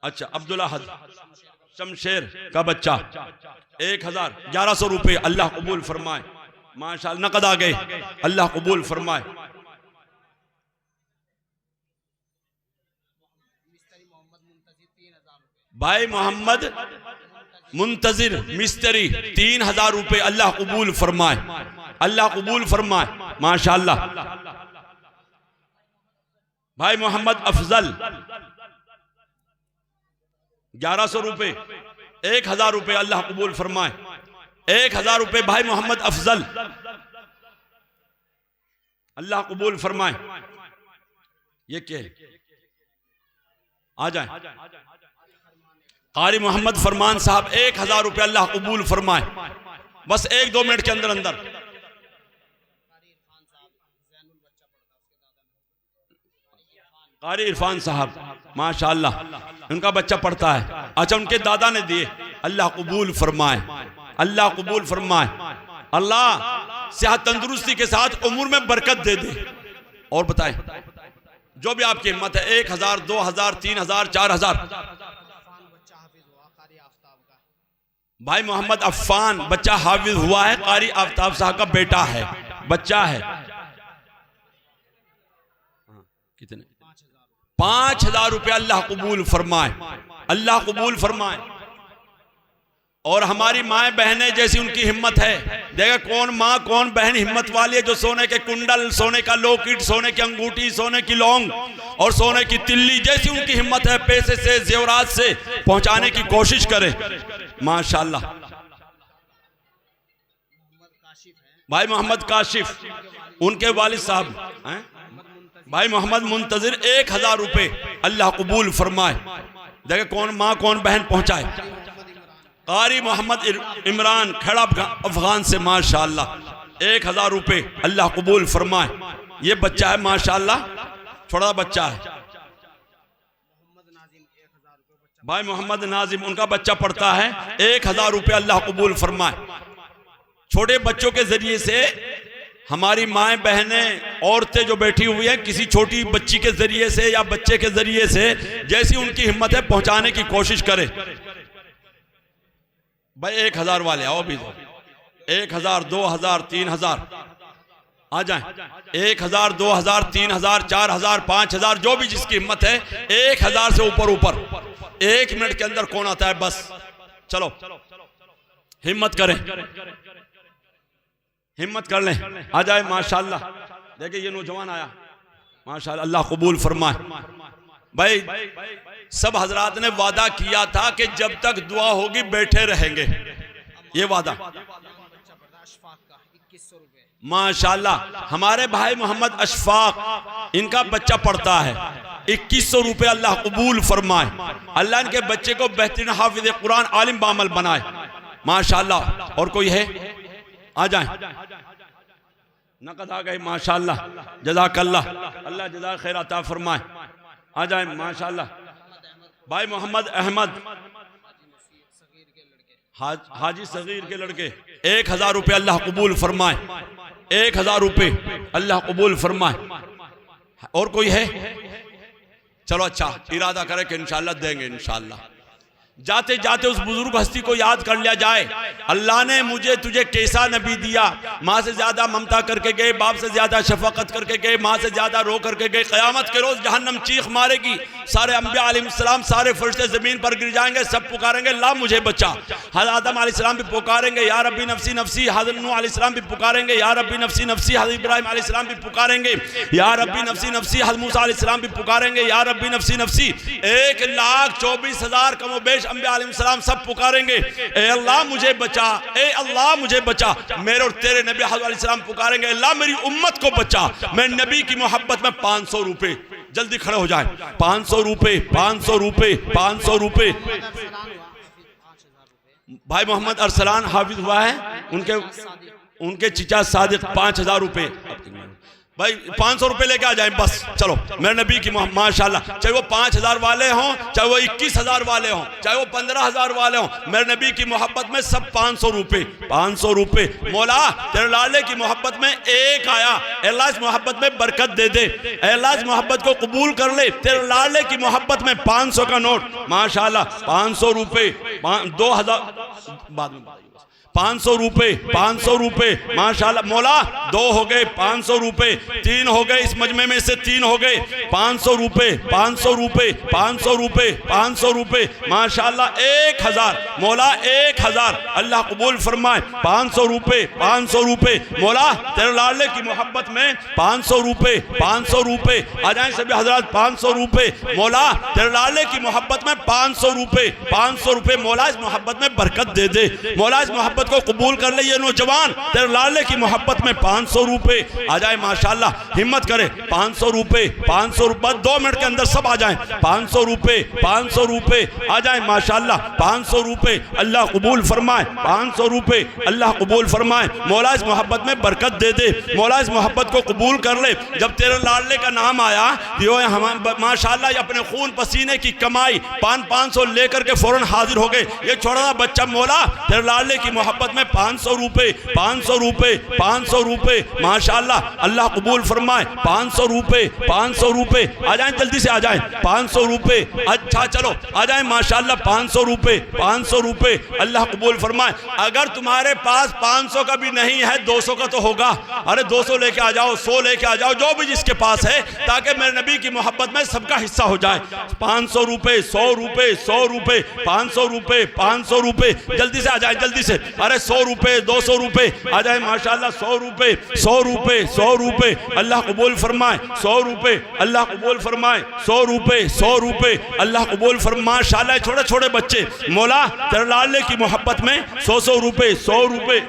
अच्छा अब्दुल अहद शमशेर का बच्चा 1,000, 1,100 रुपये। अल्लाह कबूल फरमाए। माशाअल्लाह नकद आ गए। अल्लाह कबूल फरमाए। भाई मोहम्मद मुंतजिर मिस्त्री 3,000 रुपये। अल्लाह कबूल फरमाए, अल्लाह कबूल फरमाए। माशाअल्लाह। भाई मोहम्मद अफजल 1,100 रुपये, 1,000 रुपये। अल्लाह कबूल फरमाए, 1,000 रुपये। भाई मोहम्मद अफजल, अल्लाह कबूल फरमाए। ये क्या है? आ जाए। कारी मोहम्मद फरमान साहब 1000 रुपये अल्लाह कबूल फरमाए, बस 1-2 मिनट के अंदर अंदर। कारी इरफान साहब माशाअल्लाह, उनका बच्चा पढ़ता है। अच्छा, उनके दादा ने दिए, अल्लाह कबूल फरमाए, अल्लाह कबूल फरमाए, अल्लाह सेहत तंदुरुस्ती के साथ उम्र में बरकत दे दे। और बताएं जो भी आपकी हिम्मत है, 1000, 2000, 3000, 4000। भाई मोहम्मद अफ़ान बच्चा हाफिज हुआ है, कारी आफ्ताब साहब का बेटा है, बच्चा है। कितने? 5000 रुपये अल्लाह कबूल फरमाए, अल्लाह कबूल फरमाए। और हमारी माए बहनें जैसी उनकी हिम्मत है, देखा कौन माँ कौन बहन हिम्मत वाली है जो सोने के कुंडल, सोने का लॉकेट, सोने की अंगूठी, सोने की लौंग और सोने की तिल्ली जैसी उनकी हिम्मत है, पैसे से जेवरात से पहुंचाने की कोशिश करे। माशाल्लाह। भाई मोहम्मद काशिफ, उनके वालिद साहब भाई मोहम्मद मुंतजिर 1000 रुपये अल्लाह कबूल फरमाए। देखे कौन माँ कौन बहन पहुंचाए। कारी मोहम्मद इमरान खड़ा अफगान से माशाअल्लाह 1000 रुपये अल्लाह कबूल फरमाए। ये बच्चा है माशाअल्लाह, छोटा बच्चा है। भाई मोहम्मद नाजिम, उनका बच्चा पढ़ता है, 1000 रुपये अल्लाह कबूल फरमाए। छोटे बच्चों के जरिए से हमारी माएँ बहनें औरतें जो बैठी हुई हैं, किसी छोटी बच्ची के जरिए से या बच्चे के जरिए से जैसी उनकी हिम्मत है पहुंचाने की कोशिश करे। भाई 1000 वाले आओ भी, 1000, 2000, 3000 आ जाए। 1000, 2000, 3000, 4000, 5000 जो भी जिसकी हिम्मत है, 1000 से ऊपर ऊपर 1 मिनट के अंदर कौन आता है, बस चलो हिम्मत करें, हिम्मत कर लें, आ जाए। माशाल्लाह देखिए ये नौजवान आया माशाल्लाह, अल्लाह कबूल फरमाए। भाई सब हजरात ने वादा किया था कि जब तक दुआ होगी बैठे रहेंगे, ये वादा। माशाल्लाह हमारे भाई मोहम्मद अशफाक, इनका बच्चा पढ़ता है, 2100 रुपये अल्लाह कबूल फरमाए। अल्लाह इनके बच्चे को बेहतरीन हाफिज कुरान आलिम बामल बनाए माशाल्लाह। और कोई है, आ जाए। नकद आ गए माशाल्लाह, जज़ाकल्लाह, अल्लाह जज़ा खैर अता फरमाए। आ जाए माशाल्लाह। भाई मोहम्मद अहमद हाजी सगीर के लड़के 1000 रुपये अल्लाह कबूल फरमाए, 1000 रुपये अल्लाह कबूल फरमाए। और कोई है? चलो अच्छा, इरादा करे कि इंशाल्लाह देंगे इंशाल्लाह। जाते जाते उस बुजुर्ग हस्ती को याद कर लिया जाए। अल्लाह ने मुझे तुझे कैसा नबी दिया, माँ से ज्यादा ममता करके गए, बाप से ज्यादा शफकत करके गए, माँ से ज्यादा रो करके गए। क़यामत के रोज जहन्नम चीख मारेगी, सारे अंबिया अलैहिस्सलाम, सारे फरिश्ते जमीन पर गिर जाएंगे, सब पुकारेंगे ला मुझे बचा। हज़रत आदम अलैहिस्सलाम भी पुकारेंगे या रब्बी नफ्सी नफ्सी, हज़रत नूह अलैहिस्सलाम भी पुकारेंगे या रब्बी नफ्सी नफ्सी, हज़रत इब्राहिम अलैहिस्सलाम भी पुकारेंगे या रब्बी नफ्सी नफ्सी, हज़रत मूसा अलैहिस्सलाम भी पुकारेंगे या रब्बी नफ्सी नफ्सी। 1,24,000 कमोबेश अंबिया अलैहिस्सलाम सब पुकारेंगे, ए अल्लाह मुझे बचा, ए अल्लाह मुझे बचा। मेरे और तेरे नबी हज़रत अलैहिस्सलाम पुकारेंगे, अल्लाह मेरी उम्मत को बचा। मैं नबी की मोहब्बत में 500 रुपये, जल्दी खड़े हो जाए, 500 रुपये, 500 रुपये, 500 रुपये। भाई मोहम्मद अरसलान हाफिज हुआ है, उनके चिचा सादिक 5000 रुपये। भाई 500 रुपये लेके आ जाए बस, चलो मेरे नबी की माशाल्लाह। चाहे वो 5000 वाले हों, चाहे वो 21000 वाले हों, चाहे वो 15000 वाले हों, मेरे नबी की मोहब्बत में सब 500 रुपये, 500 रुपये। मौला तेरे लाले की मोहब्बत में एक आया, अल्लाह इस मोहब्बत में बरकत दे दे, अल्लाह इस मोहब्बत को कबूल कर ले। तेरे लाले की मोहब्बत में 500 का नोट माशाल्लाह, 500 रुपये, 2000 बाद में 500 रुपये, 500 रुपये माशाल्लाह। मौला 2 हो गए, 500 रुपये, 3 हो गए, इस मजमे में से 3 हो गए, 500 रुपये, 500 रुपये, 500 रुपये, 500 रुपये माशाल्लाह। 1000 मौला, 1000 अल्लाह कबूल फरमाए। 500 रुपये, 500 रुपये मौला तेरे लाले की मोहब्बत में 500 रुपये, 500 रुपये। आ जाए सभी हजरात, 500 रुपये मौला तेरे लाले की मोहब्बत में 500 रुपये, 500 रुपये। मौला इस मोहब्बत में बरकत दे दे, मौला इस मोहब्बत को कबूल कर ले। ये नौजवान तेरे लाले की मोहब्बत में 500 रुपये। आ जाए माशाल्लाह। माशाल्लाह हिम्मत करे 500 रुपये 500 रुपये 2 मिनट के अंदर सब आ जाएं 500 रुपये 500 रुपये आ जाएं माशाल्लाह 500 रुपये अल्लाह कबूल फरमाए 500 रुपये अल्लाह कबूल फरमाए। मौला इस मोहब्बत में बरकत दे दे, मौला इस मोहब्बत को कबूल कर ले। जब तेरे लाडले का नाम आया तो हम माशाल्लाह ये अपने खून पसीने की कमाई 500 लेकर के फौरन हाजिर हो गए। ये छोटा सा बच्चा मौला तेरे लाडले की मोहब्बत में 500 रुपये 500 रुपये 500 रुपये माशाल्लाह अल्लाह कबूल फरमाए 500 रुपये 500 रुपये आ जाएं जल्दी से आ जाएं 500 रुपये। अच्छा चलो आ जाएं माशाल्लाह 500 रुपये 500 रुपये अल्लाह कबूल फरमाए। अगर तुम्हारे पास 500 का भी नहीं है 200 का तो होगा, अरे 200 लेके आ जाओ 100 लेके आ जाओ जो भी जिसके पास है, ताकि मेरे नबी की मोहब्बत में सबका हिस्सा हो जाए। 500 रुपये 100 रुपये 100 रुपये 500 रुपये 500 रुपये जल्दी से आ जाए जल्दी से। अरे 100 रुपये 200 रुपये आ जाए माशाल्लाह 100 रुपये 100 रुपये 100 रुपये अल्लाह कबूल फरमाए 100 रुपये अल्लाह कबूल फरमाए 100 रुपये 100 रुपये अल्लाह कबूल फरमाए। माशाल्लाह छोटे छोटे बच्चे मौला तेरे लाडले की मोहब्बत में 100 रुपये 100 रुपये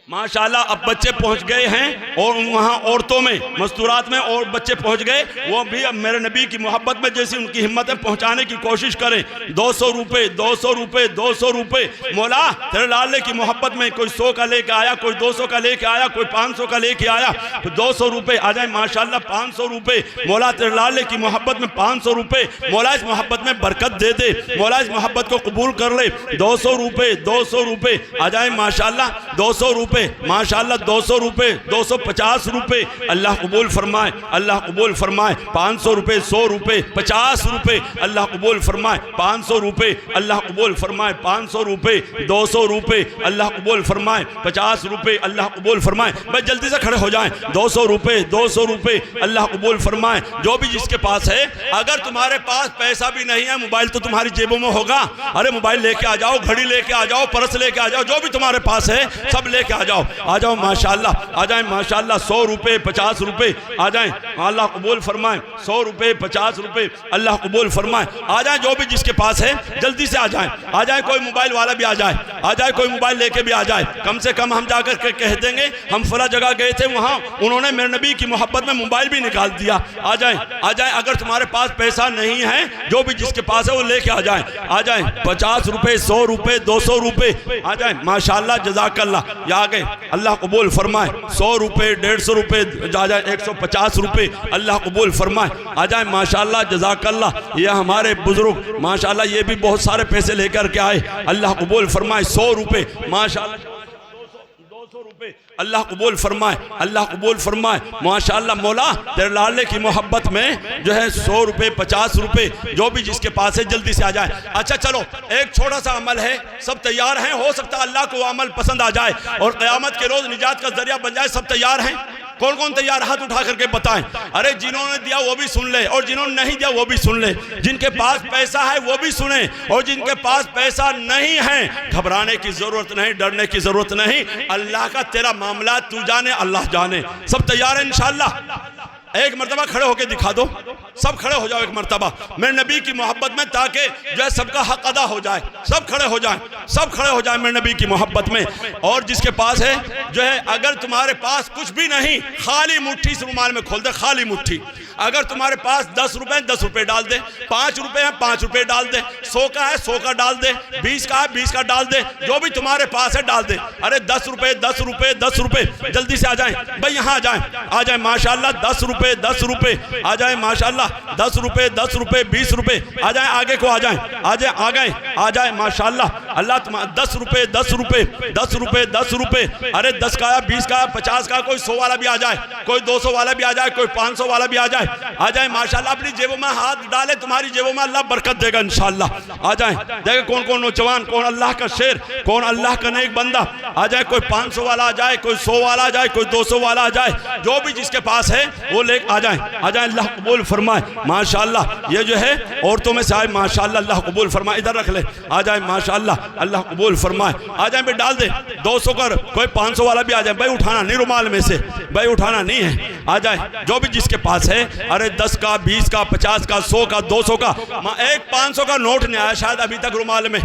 माशाल्लाह अब बच्चे पहुंच गए हैं और वहाँ औरतों में मस्तूरात में और बच्चे पहुंच गए, वो भी अब मेरे नबी की मोहब्बत में जैसी उनकी हिम्मत है पहुंचाने की कोशिश करें। 200 रुपये 200 रुपये 200 रुपये मौला तेरे लाडले की मोहब्बत में कोई 100 का लेके आया, कोई 200 का लेके आया, कोई 500 का लेके आया, तो 200 रुपये आ जाए माशाल्लाह 500 रुपये मौला तेरे लाडले की मोहब्बत में 500 रुपये। मौला इस मोहब्बत में बरकत दे दे, मौला इस मोहब्बत को कबूल कर ले। 200 रुपये 200 रुपये आ जाए माशाल्लाह 200 रुपये माशाल्लाह 200 रुपये 250 रुपये अल्लाह कबूल फरमाए अल्लाह कबूल फरमाए। 500 रुपये 100 रुपये 50 रुपये अल्लाह कबूल फरमाए। 500 रुपये अल्लाह कबूल फरमाए। 500 रुपये 200 रुपये अल्लाह कबूल फरमाए। 50 रुपये अल्लाह कबूल फरमाए। भाई जल्दी से खड़े हो जाएं। 200 रुपये 200 रुपये अल्लाह कबूल फरमाए। जो भी जिसके पास है, अगर तुम्हारे पास पैसा भी नहीं है, मोबाइल तो तुम्हारी जेबों में होगा, अरे मोबाइल लेके आ जाओ, घड़ी लेके आ जाओ, पर्स लेके आ जाओ, जो भी तुम्हारे पास है सब लेके आ जाओ माशाल्लाह आ जाए माशाल्लाह। 100 रुपये 50 रुपये आ जाए अल्लाह कबूल फरमाए। 100 रुपये 50 रुपये अल्लाह कबूल फरमाए। आ जाए जो भी जिसके पास है जल्दी से आ जाए कोई मोबाइल वाला भी आ जाए कोई मोबाइल लेके भी आ जाए। कम से कम हम जाकर के कह देंगे हम फला जगह गए थे, वहाँ उन्होंने मेरे नबी की मोहब्बत में मोबाइल भी निकाल दिया। आ जाए अगर तुम्हारे पास पैसा नहीं है, जो भी जिसके पास है वो लेके आ जाए 50 रुपये 100 रुपये 200 रुपये आ जाए माशाल्लाह जज़ाकल्लाह। या आगे अल्लाह कबूल फरमाए। 100 रुपये 150 रुपये आ जाए 150 रुपये अल्लाह कबूल फरमाए। आ जाए माशाल्लाह जज़ाकल्लाह। ये हमारे बुजुर्ग माशाल्लाह ये भी बहुत सारे पैसे लेकर के आए, अल्लाह कबूल फरमाए। 100 रुपये माशाल्लाह 200 रुपये अल्लाह कबूल फरमाए अल्लाह कबूल फरमाए माशाल्लाह। मौला तेरे लाडले की मोहब्बत में जो है 100 रुपये 50 रुपये जो भी जिसके पास है जल्दी से आ जाए। अच्छा चलो एक छोटा सा अमल है, सब तैयार हैं? हो सकता है अल्लाह को अमल पसंद आ जाए और क़यामत के रोज़ निजात का जरिया बन जाए। सब तैयार हैं? कौन कौन तैयार? हाथ उठा करके बताएं। अरे जिन्होंने दिया वो भी सुन ले और जिन्होंने नहीं दिया वो भी सुन ले। जिनके पास पैसा है वो भी सुने और जिनके पास पैसा नहीं है, घबराने की जरूरत नहीं, डरने की जरूरत नहीं। अल्लाह का तेरा मामला तू जाने, अल्लाह जाने। सब तैयार है इंशाअल्लाह? एक मरतबा खड़े होके दिखा दो, सब खड़े हो जाओ एक मरतबा मेरे नबी की मोहब्बत में, ताकि जो है सबका हक अदा हो जाए। सब खड़े हो जाएं, सब खड़े हो जाएं मेरे नबी की मोहब्बत में। और जिसके पास है जो है, अगर तुम्हारे पास कुछ भी नहीं, खाली मुट्ठी इस रुमाल में खोल दे, खाली मुट्ठी। अगर तुम्हारे पास 10 रुपए 10 रुपए डाल दे, 5 रुपए है 5 रुपए डाल दे, 100 का है 100 का डाल दे, 20 का है 20 का डाल दे, जो भी तुम्हारे पास है डाल दे। अरे 10 रुपए 10 रुपए 10 रुपए जल्दी से आ जाएं भाई, यहाँ आ जाए माशाल्लाह। 10 रुपए 10 रुपए आ जाए माशाल्लाह। 10 रुपए 10 रुपए 20 रुपए आ जाए, आगे को आ जाए माशाल्लाह। अल्लाह तुम 10 रुपए 10 रुपए 10 रुपए 10 रुपए, अरे 10 का है 20 का है 50 का, कोई 100 वाला भी आ जाए, कोई 200 वाला भी आ जाए, कोई 500 वाला भी आ जाए माशाल्लाह। अपनी जेबों में हाथ डाले, तुम्हारी जेबों में अल्लाह बरकत देगा इंशाल्लाह। आ जाए, देखे कौन कौन नौजवान, कौन अल्लाह का शेर, कौन अल्लाह का नेक बंदा आ जाए। कोई 500 वाला आ जाए, कोई 100 वाला आ जाए, कोई 200 वाला आ जाए, जो भी जिसके पास है वो ले आ जाए। अल्लाह कबूल फरमाए माशाल्लाह। ये जो है औरतों में से आए माशाल्लाह, अल्लाह कबूल फरमाए। इधर रख ले, आ जाए माशाल्लाह, अल्लाह कबूल फरमाए। आ जाए भाई, डाल दे 200 कर, कोई 500 वाला भी आ जाए भाई, उठाना नहीं रुमाल में से भाई, उठाना नहीं है। आ जाए जो भी जिसके पास है, अरे 10 का 20 का 50 का 100 का 200 का। एक 500 का नोट नहीं आया शायद अभी तक रुमाल में,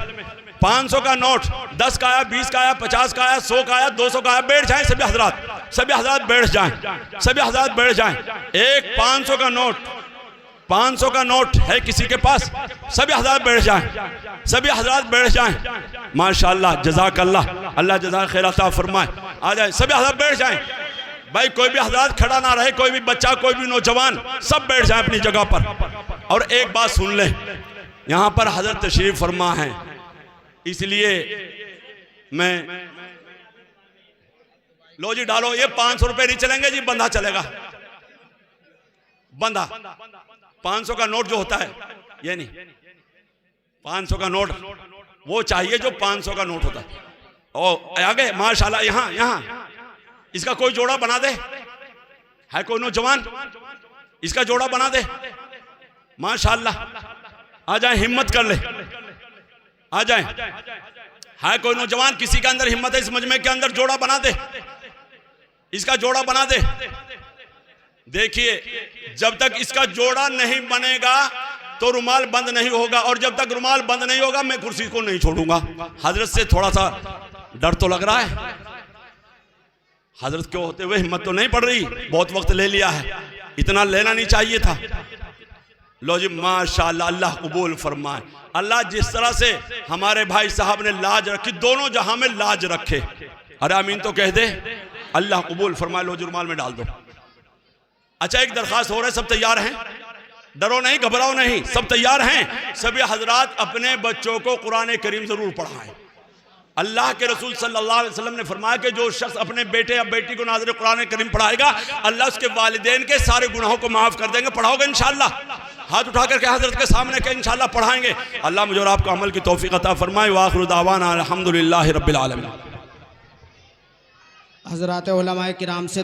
500 का नोट 10 का आया, 20 का आया, 50 का आया, 100 का आया, 200 का आया। बैठ जाएं सभी हजरात, सभी हजरात बैठ जाएं, सभी हजरात बैठ जाएं। एक 500 का नोट, 500 का नोट है किसी के पास? सभी हजरात बैठ जाएं, सभी हजरात बैठ जाएं। माशाअल्लाह, जज़ाकल्लाह, अल्लाह जज़ा खैर अता फरमाए। आ जाए सभी हजरात बैठ जाएं। भाई कोई भी हजरात खड़ा ना रहे, कोई भी बच्चा, कोई भी नौजवान, सब बैठ जाए अपनी जगह पर। और एक बात सुन ले, यहाँ पर हजरत तशरीफ फरमा है, इसलिए मैं लो जी डालो। ये 500 रुपए नहीं चलेंगे जी, बंधा चलेगा, बंधा। 500 का नोट जो होता है ये नहीं, 500 का नोट वो चाहिए जो 500 का नोट होता है। और आगे माशाल्लाह, यहाँ इसका कोई जोड़ा बना दे, है कोई नौजवान इसका जोड़ा बना दे, माशाल्लाह। आ जाए, हिम्मत कर ले, आ जाए। है कोई नौजवान, किसी के अंदर हिम्मत है इस मजमे के अंदर, जोड़ा बना दे, इसका जोड़ा बना दे। देखिए, जब तक इसका जोड़ा नहीं बनेगा तो रुमाल बंद नहीं होगा, और जब तक रुमाल बंद नहीं होगा मैं कुर्सी को नहीं छोड़ूंगा। हजरत से थोड़ा सा डर तो लग रहा है, हजरत क्यों होते हुए हिम्मत तो नहीं पड़ रही, बहुत वक्त ले लिया है, इतना लेना नहीं चाहिए था। लो जी माशाल्लाह, अल्लाह कबूल फरमाए। अल्लाह जिस तरह से हमारे भाई साहब ने लाज रखी, दोनों जहां में लाज रखे। अरे आमीन तो कह दे, अल्लाह कबूल फरमाए। लो जी रुमाल में डाल दो। अच्छा, एक दरखास्त हो रहा है, सब तैयार हैं? डरो नहीं, घबराओ नहीं, सब तैयार हैं। सभी हजरात अपने बच्चों को कुरान करीम जरूर पढ़ाएं। अल्लाह के रसूल सल्लल्लाहु अलैहि वसल्लम ने फरमाया कि जो शख्स अपने बेटे या बेटी को नाज़िर कुरान करीम पढ़ाएगा, अल्लाह उसके वालिदैन के सारे गुनाहों को माफ़ कर देंगे। पढ़ाओगे इंशाअल्लाह? हाथ उठाकर के हजरत के सामने के इंशाअल्लाह पढ़ाएंगे। अल्लाह मुझे और आपको अमल की तौफीक अता फरमाए। व आखिरु दावाना अल्हम्दुलिल्लाहि रब्बिल आलमीन। हज़रात उलमाए किराम से